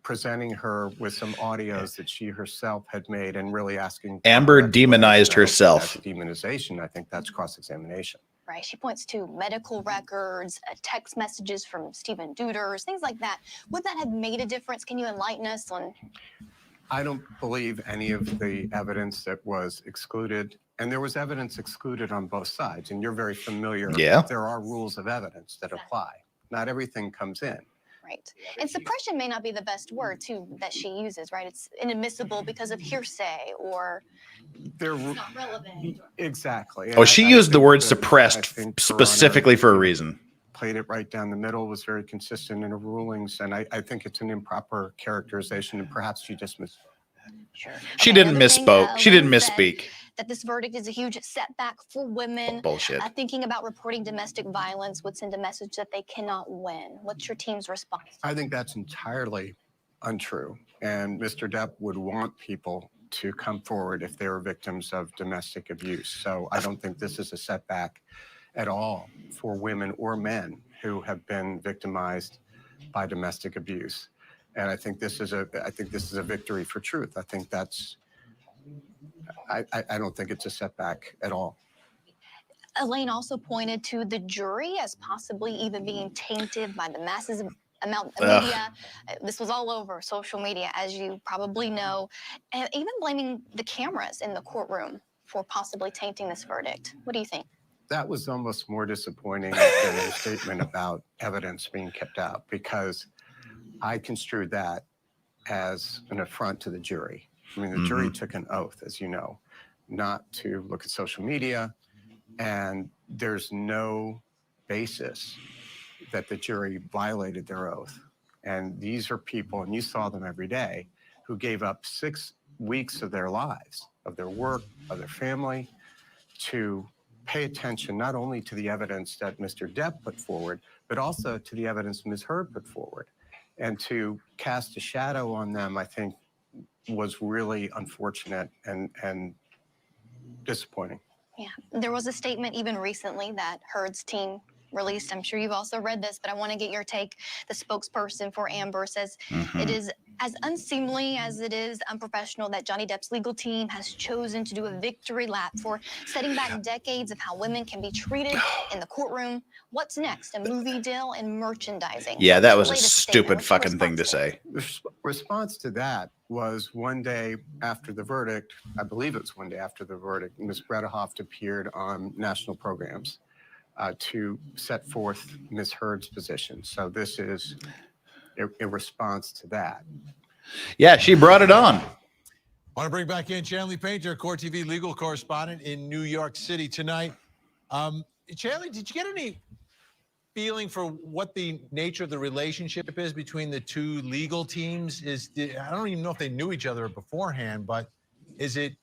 presenting her with some audios that she herself had made and really asking. Amber demonized herself. Demonization, I think that's cross-examination. Right. She points to medical records, text messages from Stephen Deuters, things like that. Would that have made a difference? Can you enlighten us on? I don't believe any of the evidence that was excluded, and there was evidence excluded on both sides, and you're very familiar. Yeah. There are rules of evidence that apply. Not everything comes in. Right. And suppression may not be the best word, too, that she uses, right? It's inadmissible because of hearsay or it's not relevant. Exactly. Oh, she used the word suppressed specifically for a reason. Played it right down the middle, was very consistent in her rulings, and I think it's an improper characterization, and perhaps she just missed. Sure. She didn't misspoke. She didn't misspeak. that this verdict is a huge setback for women. Bullshit. Thinking about reporting domestic violence would send a message that they cannot win. What's your team's response? I think that's entirely untrue. And Mr. Depp would want people to come forward if they were victims of domestic abuse. So I don't think this is a setback at all for women or men who have been victimized by domestic abuse. And I think this is a victory for truth. I think I don't think it's a setback at all. Elaine also pointed to the jury as possibly even being tainted by the massive amount of media. This was all over social media, as you probably know, and even blaming the cameras in the courtroom for possibly tainting this verdict. What do you think? That was almost more disappointing than the statement about evidence being kept out, because I construed that as an affront to the jury. I mean, the jury took an oath, as you know, not to look at social media, and there's no basis that the jury violated their oath. And these are people, and you saw them every day, who gave up 6 weeks of their lives, of their work, of their family, to pay attention not only to the evidence that Mr. Depp put forward, but also to the evidence Ms. Heard put forward. And to cast a shadow on them, I think, was really unfortunate and disappointing. Yeah, there was a statement even recently that Heard's team released. I'm sure you've also read this, but I want to get your take. The spokesperson for Amber says it is as unseemly as it is unprofessional that Johnny Depp's legal team has chosen to do a victory lap for setting back decades of how women can be treated in the courtroom. What's next? A movie deal and merchandising. Yeah, that was a Latest stupid statement. What's your fucking thing to say. The response to that was one day after the verdict, I believe it's one day after the verdict, Ms. Bredehoft appeared on national programs to set forth Ms. Heard's position. So this is a response to that. Yeah, she brought it on. Want to bring back in Chanley Painter, Court TV legal correspondent in New York City tonight. Chanley, did you get any feeling for what the nature of the relationship is between the two legal teams? I don't even know if they knew each other beforehand, but is it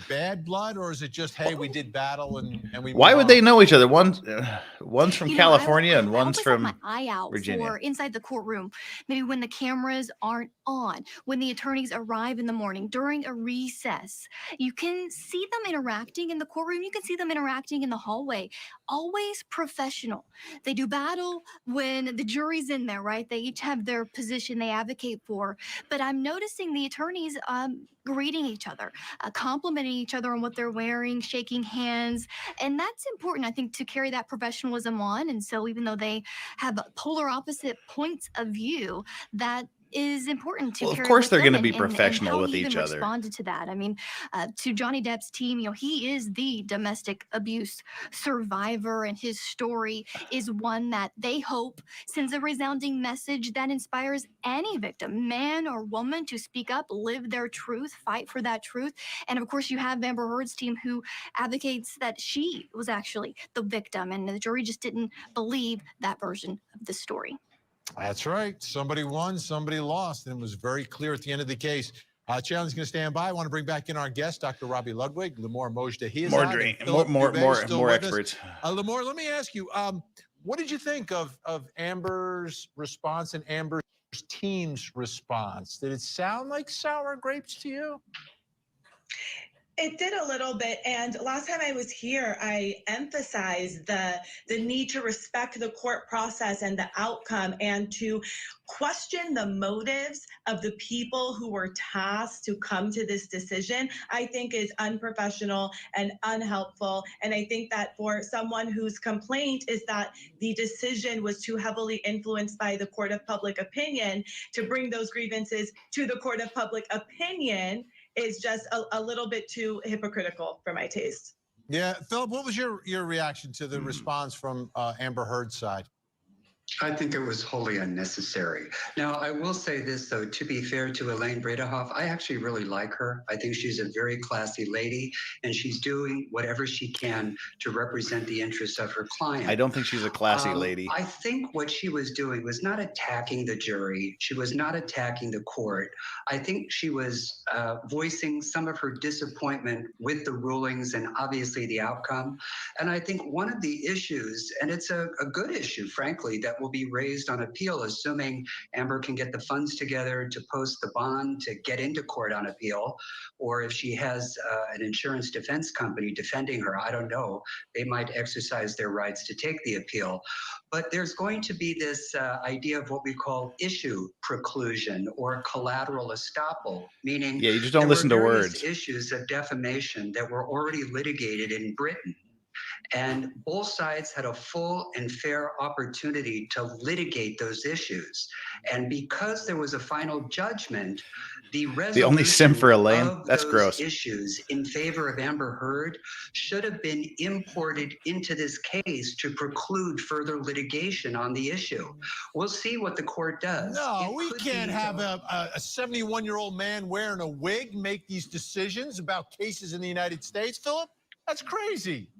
bad blood, or is it just, hey, we did battle and we? Why would they know each other? One's from California and I one's always from have my eye out Virginia. for inside the courtroom. Maybe when the cameras aren't on, when the attorneys arrive in the morning during a recess, you can see them interacting in the courtroom. You can see them interacting in the hallway. Always professional. They do battle when the jury's in there, right? They each have their position they advocate for. But I'm noticing the attorneys greeting each other, complimenting each other on what they're wearing, shaking hands. And that's important, I think, to carry that professionalism on. And so even though they have polar opposite points of view, that is important to Well, of carry course with they're them, going to be and professional how with he each even other. responded to that. I mean, to Johnny Depp's team, he is the domestic abuse survivor, and his story is one that they hope sends a resounding message that inspires any victim, man or woman, to speak up, live their truth, fight for that truth. And of course, you have Amber Heard's team, who advocates that she was actually the victim, and the jury just didn't believe that version of the story. That's right. Somebody won, somebody lost, and it was very clear at the end of the case. Chanley's going to stand by. I want to bring back in our guest, Dr. Robbie Ludwig, Lamar Mojda. He is more experts. Lamar, let me ask you, what did you think of Amber's response and Amber's team's response? Did it sound like sour grapes to you? It did a little bit, and last time I was here, I emphasized the need to respect the court process and the outcome, and to question the motives of the people who were tasked to come to this decision, I think is unprofessional and unhelpful. And I think that for someone whose complaint is that the decision was too heavily influenced by the court of public opinion, to bring those grievances to the court of public opinion is just a little bit too hypocritical for my taste. Yeah, Philip, what was your reaction to the response from Amber Heard's side? I think it was wholly unnecessary. Now, I will say this, though, to be fair to Elaine Bredehoff, I actually really like her. I think she's a very classy lady, and she's doing whatever she can to represent the interests of her client. I don't think she's a classy lady. I think what she was doing was not attacking the jury. She was not attacking the court. I think she was voicing some of her disappointment with the rulings and obviously the outcome. And I think one of the issues, and it's a good issue, frankly, that will be raised on appeal, assuming Amber can get the funds together to post the bond to get into court on appeal, or if she has an insurance defense company defending her, I don't know, they might exercise their rights to take the appeal. But there's going to be this idea of what we call issue preclusion or collateral estoppel, meaning you just don't listen to words. Issues of defamation that were already litigated in Britain. And both sides had a full and fair opportunity to litigate those issues. And because there was a final judgment, the only sim for Elaine, that's gross. Issues in favor of Amber Heard should have been imported into this case to preclude further litigation on the issue. We'll see what the court does. No, we can't have a 71-year-old man wearing a wig make these decisions about cases in the United States, Philip. That's crazy.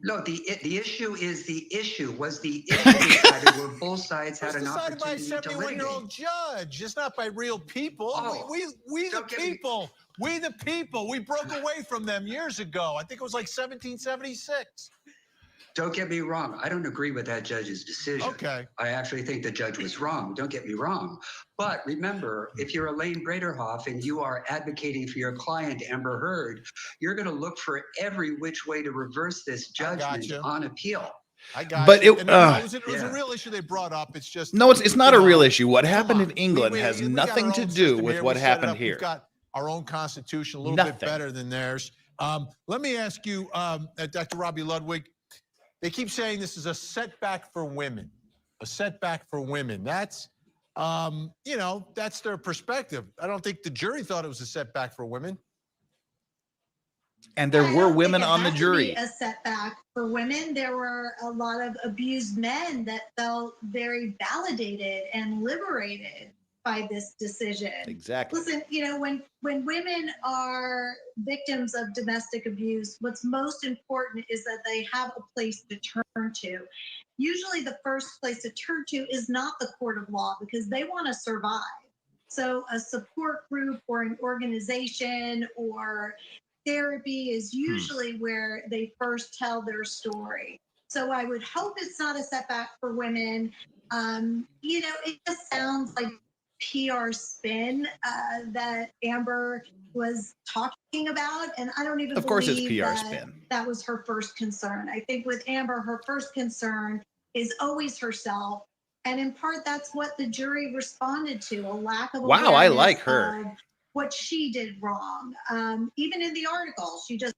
No, the issue is the issue. Was the issue decided where both sides had an opportunity to litigate? Decided by a 71-year-old judge. It's not by real people. We the people. We the people. We broke away from them years ago. I think it was like 1776. Don't get me wrong. I don't agree with that judge's decision. Okay. I actually think the judge was wrong. Don't get me wrong. But remember, if you're Elaine Bredehoff and you are advocating for your client, Amber Heard, you're going to look for every which way to reverse this judgment on appeal. I got but you. It was a real issue they brought up. It's just no, it's not a real issue. What happened in England has nothing to do with what happened here. We've got our own constitution, a little bit better than theirs. Let me ask you, Dr. Robbie Ludwig. They keep saying this is a setback for women. A setback for women. That's, that's their perspective. I don't think the jury thought it was a setback for women. And there were women on the jury. A setback for women. There were a lot of abused men that felt very validated and liberated by this decision. Exactly. Listen, when women are victims of domestic abuse, what's most important is that they have a place to turn to. Usually the first place to turn to is not the court of law because they want to survive. So a support group or an organization or therapy is usually where they first tell their story. So I would hope it's not a setback for women. It just sounds like PR spin that Amber was talking about, and I don't even of course believe it's PR that spin. That was her first concern. I think with Amber, her first concern is always herself, and in part that's what the jury responded to: a lack of wow, I like her. Of what she did wrong. Even in the article, she just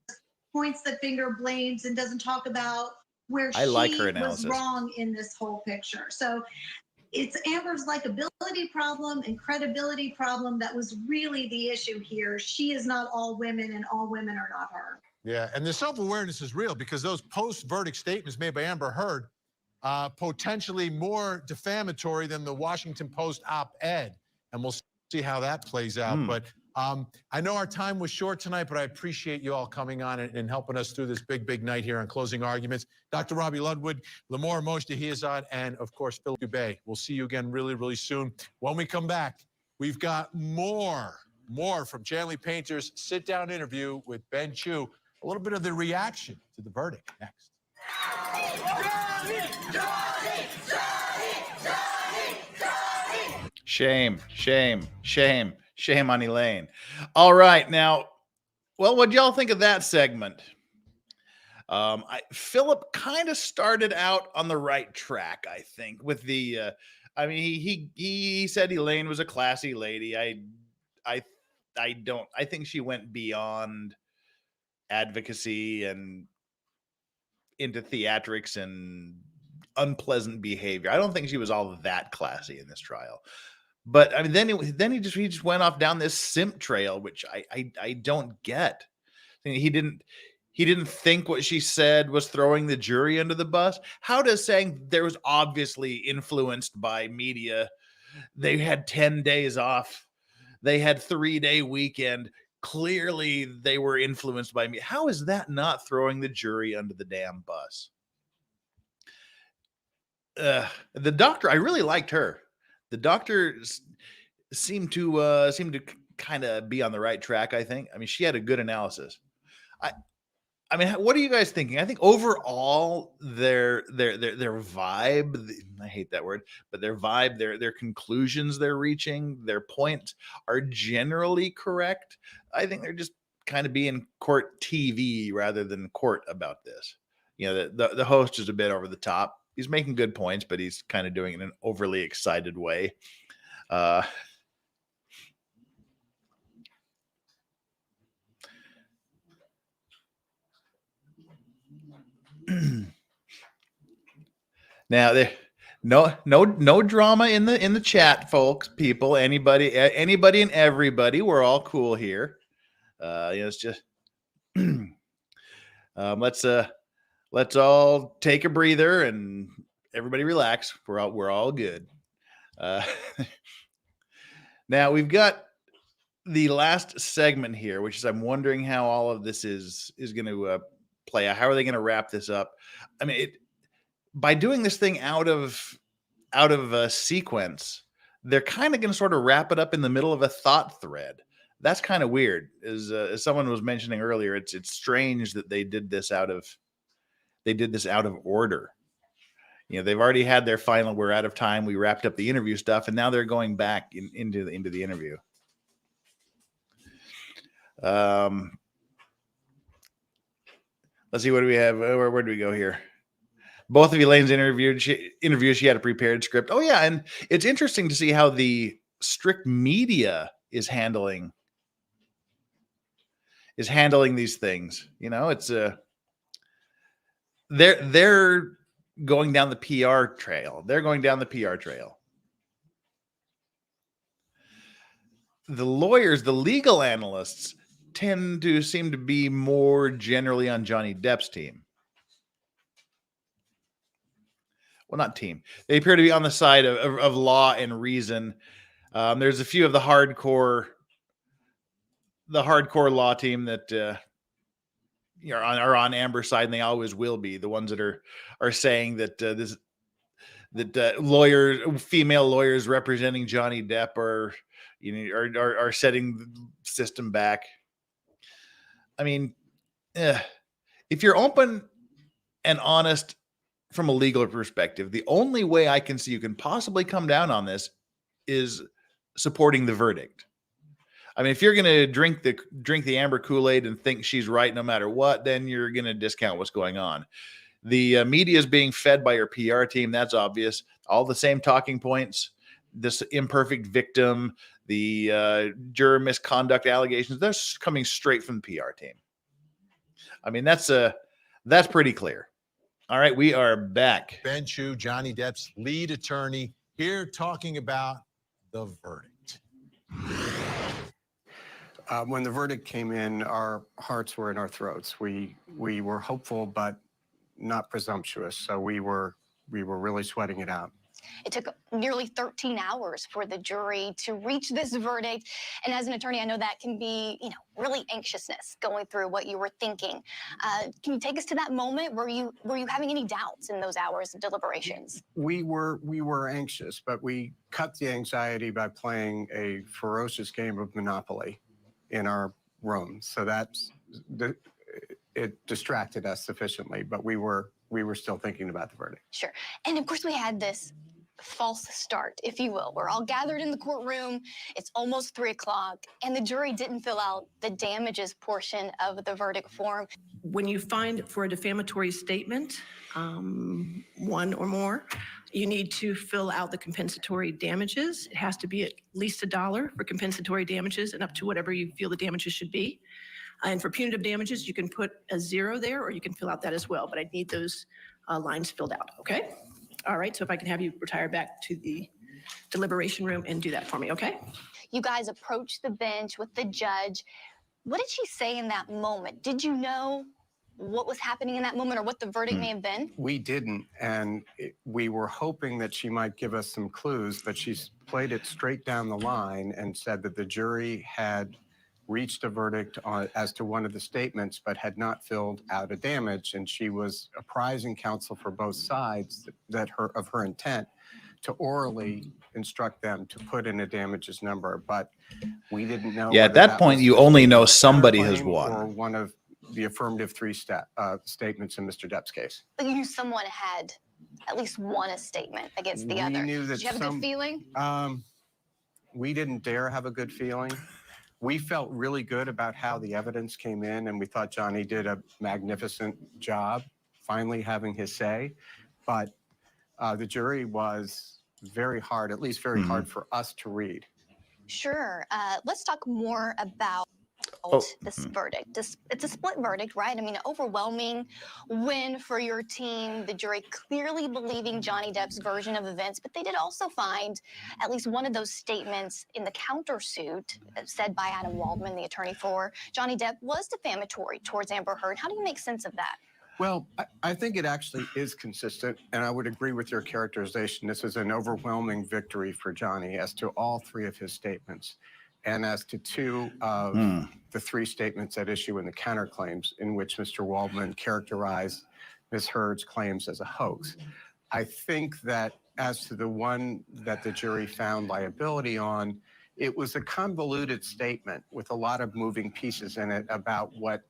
points the finger, blames, and doesn't talk about where she was wrong in this whole picture. So it's Amber's likability problem and credibility problem that was really the issue here. She is not all women and all women are not her. Yeah, and the self-awareness is real because those post-verdict statements made by Amber Heard potentially more defamatory than the Washington Post op-ed. And we'll see how that plays out. But I know our time was short tonight, but I appreciate you all coming on and helping us through this big, big night here on Closing Arguments. Dr. Robbie Ludwig, Lamora Mojdehizad, and of course, Philip Dubé. We'll see you again really, really soon. When we come back, we've got more from Chanley Painter's sit-down interview with Ben Chew. A little bit of the reaction to the verdict next. Shame, shame, shame. Shame on Elaine. All right. Now, well, what'd y'all think of that segment? Philip kind of started out on the right track, I think, with the, he said Elaine was a classy lady. I think she went beyond advocacy and into theatrics and unpleasant behavior. I don't think she was all that classy in this trial. But I mean, then he just went off down this simp trail, which I don't get. He didn't. he didn't think what she said was throwing the jury under the bus? How does saying there was obviously influenced by media? They had 10 days off. They had 3-day weekend. Clearly they were influenced by me. How is that not throwing the jury under the damn bus? The doctor, I really liked her. The doctor seemed to kind of be on the right track, I think. I mean, she had a good analysis. I mean, what are you guys thinking? I think overall their vibe, I hate that word, but their vibe, their conclusions they're reaching, their points are generally correct. I think they're just kind of being court TV rather than court about this. You know, the host is a bit over the top. He's making good points, but he's kind of doing it in an overly excited way. Now there, no drama in the chat, folks. People, anybody and everybody. We're all cool here. It's just let's all take a breather and everybody relax. We're all good. Now we've got the last segment here, which is I'm wondering how all of this is going to play out. How are they going to wrap this up? I mean, by doing this thing out of a sequence, they're kind of going to sort of wrap it up in the middle of a thought thread. That's kind of weird. As someone was mentioning earlier, it's strange that they did this out of order. You know, they've already had their final. We're out of time. We wrapped up the interview stuff, and now they're going back into the interview. Let's see. What do we have? Where do we go here? Both of Elaine's interviews, she had a prepared script. Oh, yeah. And it's interesting to see how the strict media is handling these things. You know, it's they're going down the PR trail. They're going down the PR trail. The lawyers, the legal analysts tend to seem to be more generally on Johnny Depp's team. Well, not team. They appear to be on the side of law and reason. There's a few of the hardcore law team that are on Amber's side, and they always will be. The ones that are saying that female lawyers representing Johnny Depp are setting the system back. I mean, if you're open and honest from a legal perspective, the only way I can see you can possibly come down on this is supporting the verdict. I mean, if you're going to drink the Amber Kool-Aid and think she's right no matter what, then you're going to discount what's going on. The media is being fed by your PR team. That's obvious. All the same talking points. This imperfect victim, the juror misconduct allegations, they're coming straight from the PR team. I mean, that's pretty clear. All right, we are back. Ben Chu, Johnny Depp's lead attorney, here talking about the verdict. When the verdict came in, our hearts were in our throats. We were hopeful, but not presumptuous. So we were really sweating it out. It took nearly 13 hours for the jury to reach this verdict. And as an attorney, I know that can be, really anxiousness going through what you were thinking. Can you take us to that moment? Were you having any doubts in those hours of deliberations? We were anxious, but we cut the anxiety by playing a ferocious game of Monopoly in our room. So it distracted us sufficiently, but we were still thinking about the verdict. Sure. And of course we had this false start, if you will. We're all gathered in the courtroom. It's almost 3:00, and the jury didn't fill out the damages portion of the verdict form. When you find for a defamatory statement, one or more, you need to fill out the compensatory damages. It has to be at least $1 for compensatory damages and up to whatever you feel the damages should be. And for punitive damages, you can put a 0 there, or you can fill out that as well. But I need those lines filled out, okay? All right, so if I can have you retire back to the deliberation room and do that for me, okay? You guys approached the bench with the judge. What did she say in that moment? Did you know what was happening in that moment or what the verdict may have been? We didn't, and we were hoping that she might give us some clues, but she's played it straight down the line and said that the jury had reached a verdict as to one of the statements, but had not filled out a damage, and she was apprising counsel for both sides of her intent to orally instruct them to put in a damages number, but we didn't know. Yeah, at that point, you only know somebody has won. Or one of the affirmative statements in Mr. Depp's case. But you knew someone had at least won a statement against the other. Knew that Did you have a good feeling? We didn't dare have a good feeling. We felt really good about how the evidence came in, and we thought Johnny did a magnificent job finally having his say. But the jury was very hard, at least very hard for us to read. Sure. Let's talk more about this verdict. It's a split verdict, right? I mean, an overwhelming win for your team. The jury clearly believing Johnny Depp's version of events, but they did also find at least one of those statements in the countersuit said by Adam Waldman, the attorney for Johnny Depp, was defamatory towards Amber Heard. How do you make sense of that? Well, I think it actually is consistent, and I would agree with your characterization. This is an overwhelming victory for Johnny as to all three of his statements, and as to two of the three statements at issue in the counterclaims, in which Mr. Waldman characterized Ms. Heard's claims as a hoax. I think that as to the one that the jury found liability on, it was a convoluted statement with a lot of moving pieces in it about what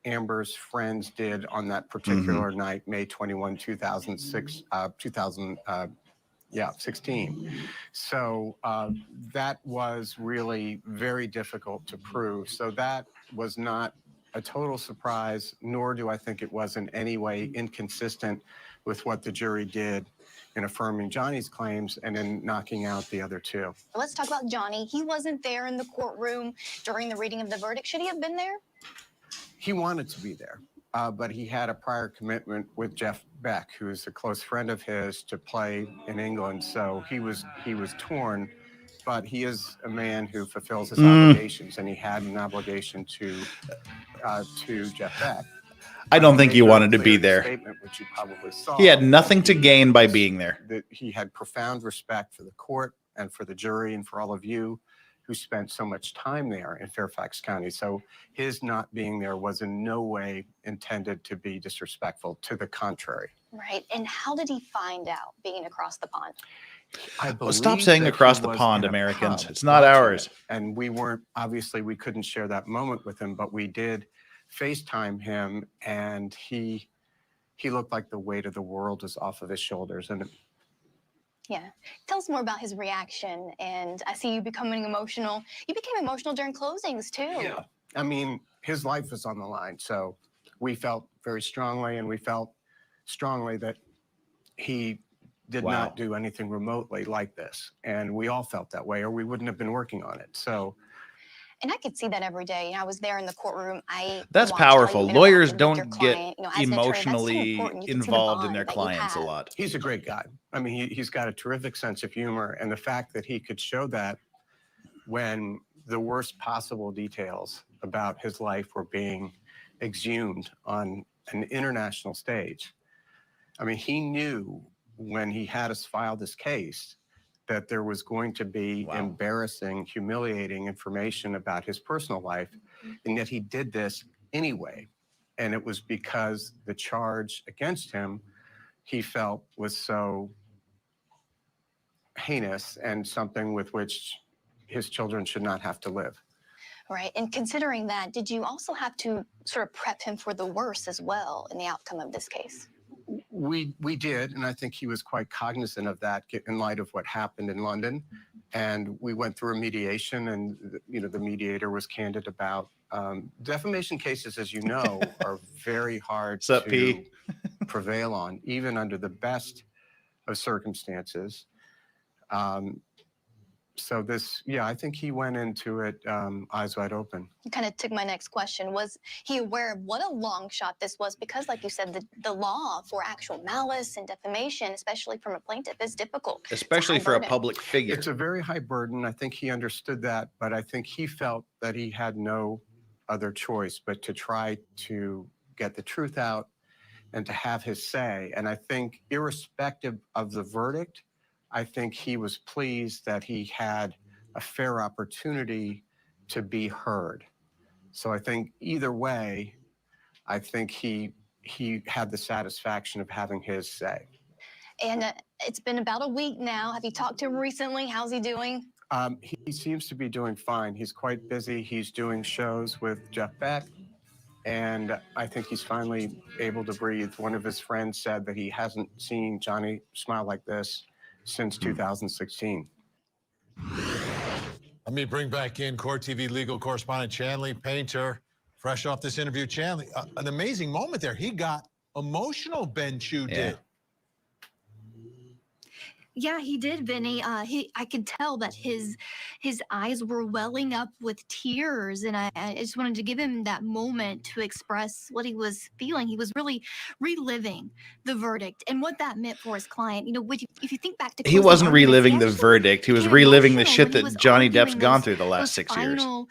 Amber's friends did on that particular night, May 21, 2016. So that was really very difficult to prove. So that was not a total surprise, nor do I think it was in any way inconsistent with what the jury did in affirming Johnny's claims and in knocking out the other two. Let's talk about Johnny. He wasn't there in the courtroom during the reading of the verdict. Should he have been there? He wanted to be there, but he had a prior commitment with Jeff Beck, who is a close friend of his, to play in England. So he was torn, but he is a man who fulfills his obligations, and he had an obligation to Jeff Beck. I don't think he wanted to be there. Statement, which you probably saw. He had nothing to gain by being there. That he had profound respect for the court and for the jury and for all of you who spent so much time there in Fairfax County. So his not being there was in no way intended to be disrespectful. To the contrary. Right. And how did he find out being across the pond? Well, stop saying across the pond, Americans. It's not ours. And we weren't, obviously, we couldn't share that moment with him, but we did FaceTime him, and he looked like the weight of the world was off of his shoulders. And yeah. Tell us more about his reaction. And I see you becoming emotional. You became emotional during closings, too. Yeah. I mean, his life was on the line. So we felt very strongly, and we felt strongly that he did not do anything remotely like this. And we all felt that way, or we wouldn't have been working on it. So. And I could see that every day. You know, I was there in the courtroom. That's powerful. Lawyers don't get emotionally involved in their clients a lot. He's a great guy. I mean, he's got a terrific sense of humor. And the fact that he could show that when the worst possible details about his life were being exhumed on an international stage. I mean, he knew when he had us file this case that there was going to be embarrassing, humiliating information about his personal life, and yet he did this anyway. And it was because the charge against him, he felt, was so heinous and something with which his children should not have to live. Right. And considering that, did you also have to sort of prep him for the worst as well in the outcome of this case? We did, and I think he was quite cognizant of that in light of what happened in London. And we went through a mediation, and the mediator was candid about defamation cases, as you know, are very hard to prevail on, even under the best of circumstances. So this, I think he went into it eyes wide open. You kind of took my next question. Was he aware of what a long shot this was? Because like you said, the law for actual malice and defamation, especially from a plaintiff, is difficult. Especially for a public figure. It's a very high burden. I think he understood that, but I think he felt that he had no other choice but to try to get the truth out and to have his say. And I think irrespective of the verdict, I think he was pleased that he had a fair opportunity to be heard. So I think either way, I think he had the satisfaction of having his say. And it's been about a week now. Have you talked to him recently? How's he doing? He seems to be doing fine. He's quite busy. He's doing shows with Jeff Beck, and I think he's finally able to breathe. One of his friends said that he hasn't seen Johnny smile like this since 2016. Let me bring back in Court TV legal correspondent Chanley Painter. Fresh off this interview, Chanley, an amazing moment there. He got emotional, Ben Chew did. Yeah, he did, Vinny. I could tell that his eyes were welling up with tears, and I just wanted to give him that moment to express what he was feeling. He was really reliving the verdict and what that meant for his client. You know, if you think back to He wasn't reliving the verdict. He was reliving the shit that Johnny Depp's gone through the last 6 years. Final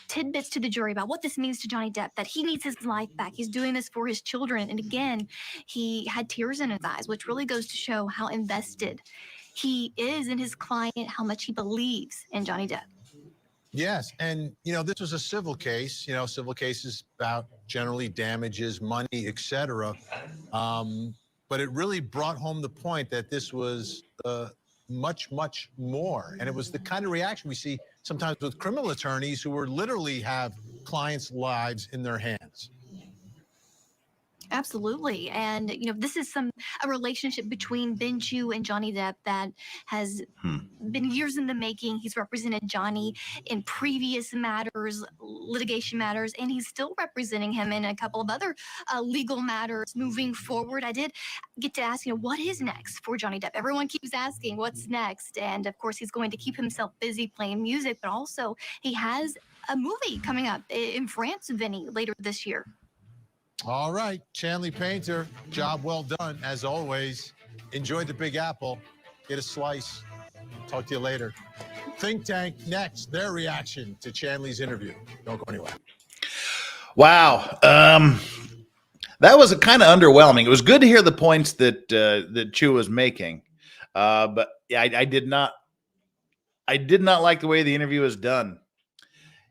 tidbits to the jury about what this means to Johnny Depp, that he needs his life back. He's doing this for his children. And again, he had tears in his eyes, which really goes to show how invested he is in his client, how much he believes in Johnny Depp. Yes, and this was a civil case. Civil cases about generally damages, money, etc. But it really brought home the point that this was much, much more. And it was the kind of reaction we see sometimes with criminal attorneys who are literally have clients' lives in their hands. Absolutely. And, this is a relationship between Ben Chew and Johnny Depp that has been years in the making. He's represented Johnny in previous matters, litigation matters, and he's still representing him in a couple of other legal matters moving forward. I did get to ask, what is next for Johnny Depp? Everyone keeps asking what's next. And of course, he's going to keep himself busy playing music, but also he has a movie coming up in France, Vinny, later this year. All right, Chanley Painter, job well done, as always. Enjoy the Big Apple. Get a slice. Talk to you later. Think Tank next, their reaction to Chanley's interview. Don't go anywhere. Wow. That was kind of underwhelming. It was good to hear the points that Chew was making. But yeah, I did not like the way the interview was done.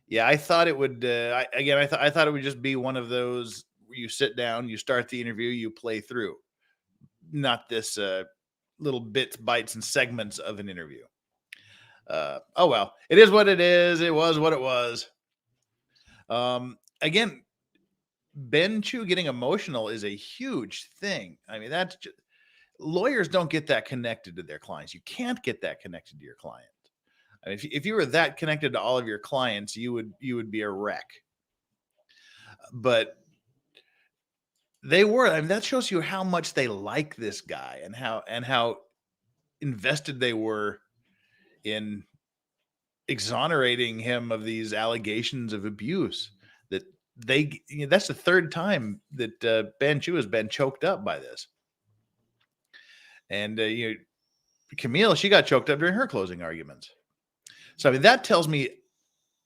Yeah, I thought it would, I thought it would just be one of those, you sit down, you start the interview, you play through, not this little bits, bites, and segments of an interview. Oh well, it is what it is. It was what it was. Again, Ben Chew getting emotional is a huge thing. I mean, that's just, lawyers don't get that connected to their clients. You can't get that connected to your client. I mean, if you were that connected to all of your clients, you would be a wreck. But they were. I mean, that shows you how much they like this guy and how invested they were in exonerating him of these allegations of abuse. That that's the third time that Ben Chew has been choked up by this. And Camille, she got choked up during her closing arguments. So I mean, that tells me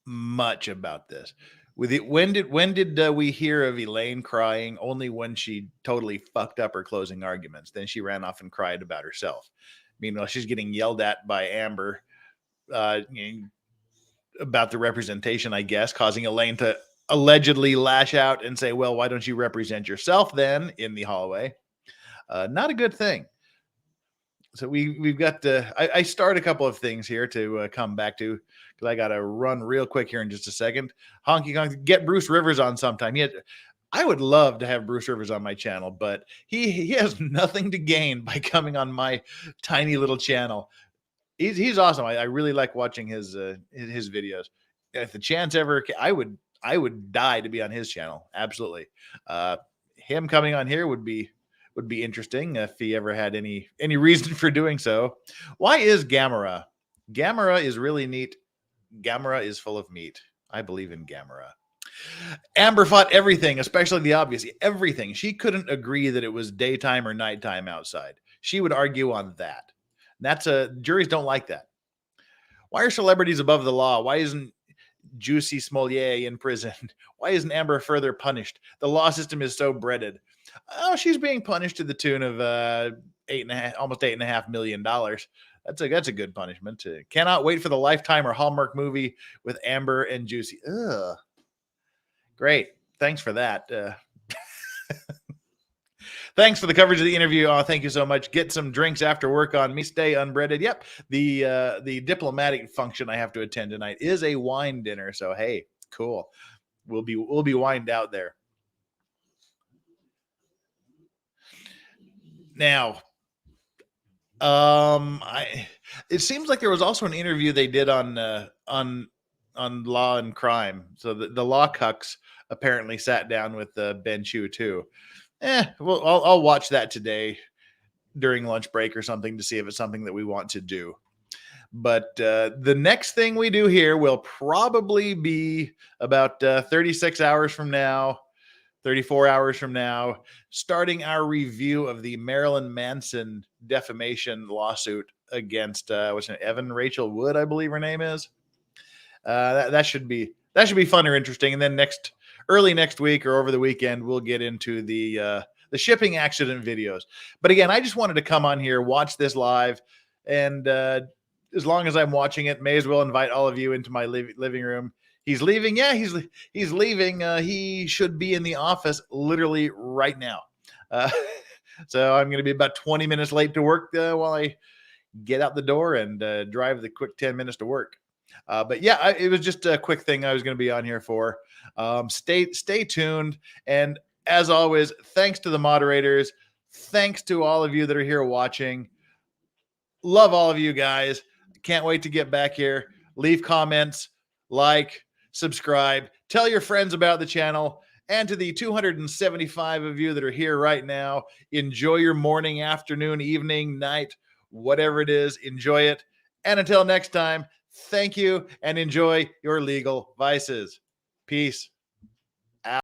much about this. When did we hear of Elaine crying? Only when she totally fucked up her closing arguments. Then she ran off and cried about herself. Meanwhile, she's getting yelled at by Amber about the representation, I guess, causing Elaine to allegedly lash out and say, well, why don't you represent yourself then, in the hallway? Not a good thing. So we've got I start a couple of things here to come back to, because I got to run real quick here in just a second. Honky Konk, get Bruce Rivers on sometime. I would love to have Bruce Rivers on my channel, but he has nothing to gain by coming on my tiny little channel. He's awesome. I really like watching his videos. If the chance ever, I would die to be on his channel. Absolutely. Him coming on here would be interesting if he ever had any reason for doing so. Why is Gamera? Gamera is really neat. Gamera is full of meat. I believe in Gamera. Amber fought everything, especially the obvious. Everything. She couldn't agree that it was daytime or nighttime outside. She would argue on that. Juries don't like that. Why are celebrities above the law? Why isn't Juicy Smollett in prison. Why isn't Amber further punished? The law system is so breaded. Oh, she's being punished to the tune of almost $8.5 million. That's a good punishment. Cannot wait for the Lifetime or Hallmark movie with Amber and Juicy. Ugh. Great. Thanks for that. Thanks for the coverage of the interview. Oh, thank you so much. Get some drinks after work on me. Stay unbreaded. Yep. The diplomatic function I have to attend tonight is a wine dinner. So hey, cool. We'll be wined out there. Now, it seems like there was also an interview they did on Law and Crime. So the law cucks apparently sat down with Ben Chew too. Well, I'll watch that today during lunch break or something to see if it's something that we want to do. But the next thing we do here will probably be about 36 hours from now, 34 hours from now, starting our review of the Marilyn Manson defamation lawsuit against Evan Rachel Wood, I believe her name is. That should be fun or interesting. And then early next week or over the weekend, we'll get into the shipping accident videos. But again, I just wanted to come on here, watch this live, and as long as I'm watching it, may as well invite all of you into my living room. He's leaving. Yeah, he's leaving. He should be in the office literally right now. So I'm going to be about 20 minutes late to work while I get out the door and drive the quick 10 minutes to work. But yeah, it was just a quick thing I was going to be on here for. Stay tuned. And as always, thanks to the moderators. Thanks to all of you that are here watching. Love all of you guys. Can't wait to get back here. Leave comments, like, subscribe, tell your friends about the channel. And to the 275 of you that are here right now, enjoy your morning, afternoon, evening, night, whatever it is, enjoy it. And until next time, thank you and enjoy your legal vices. Peace.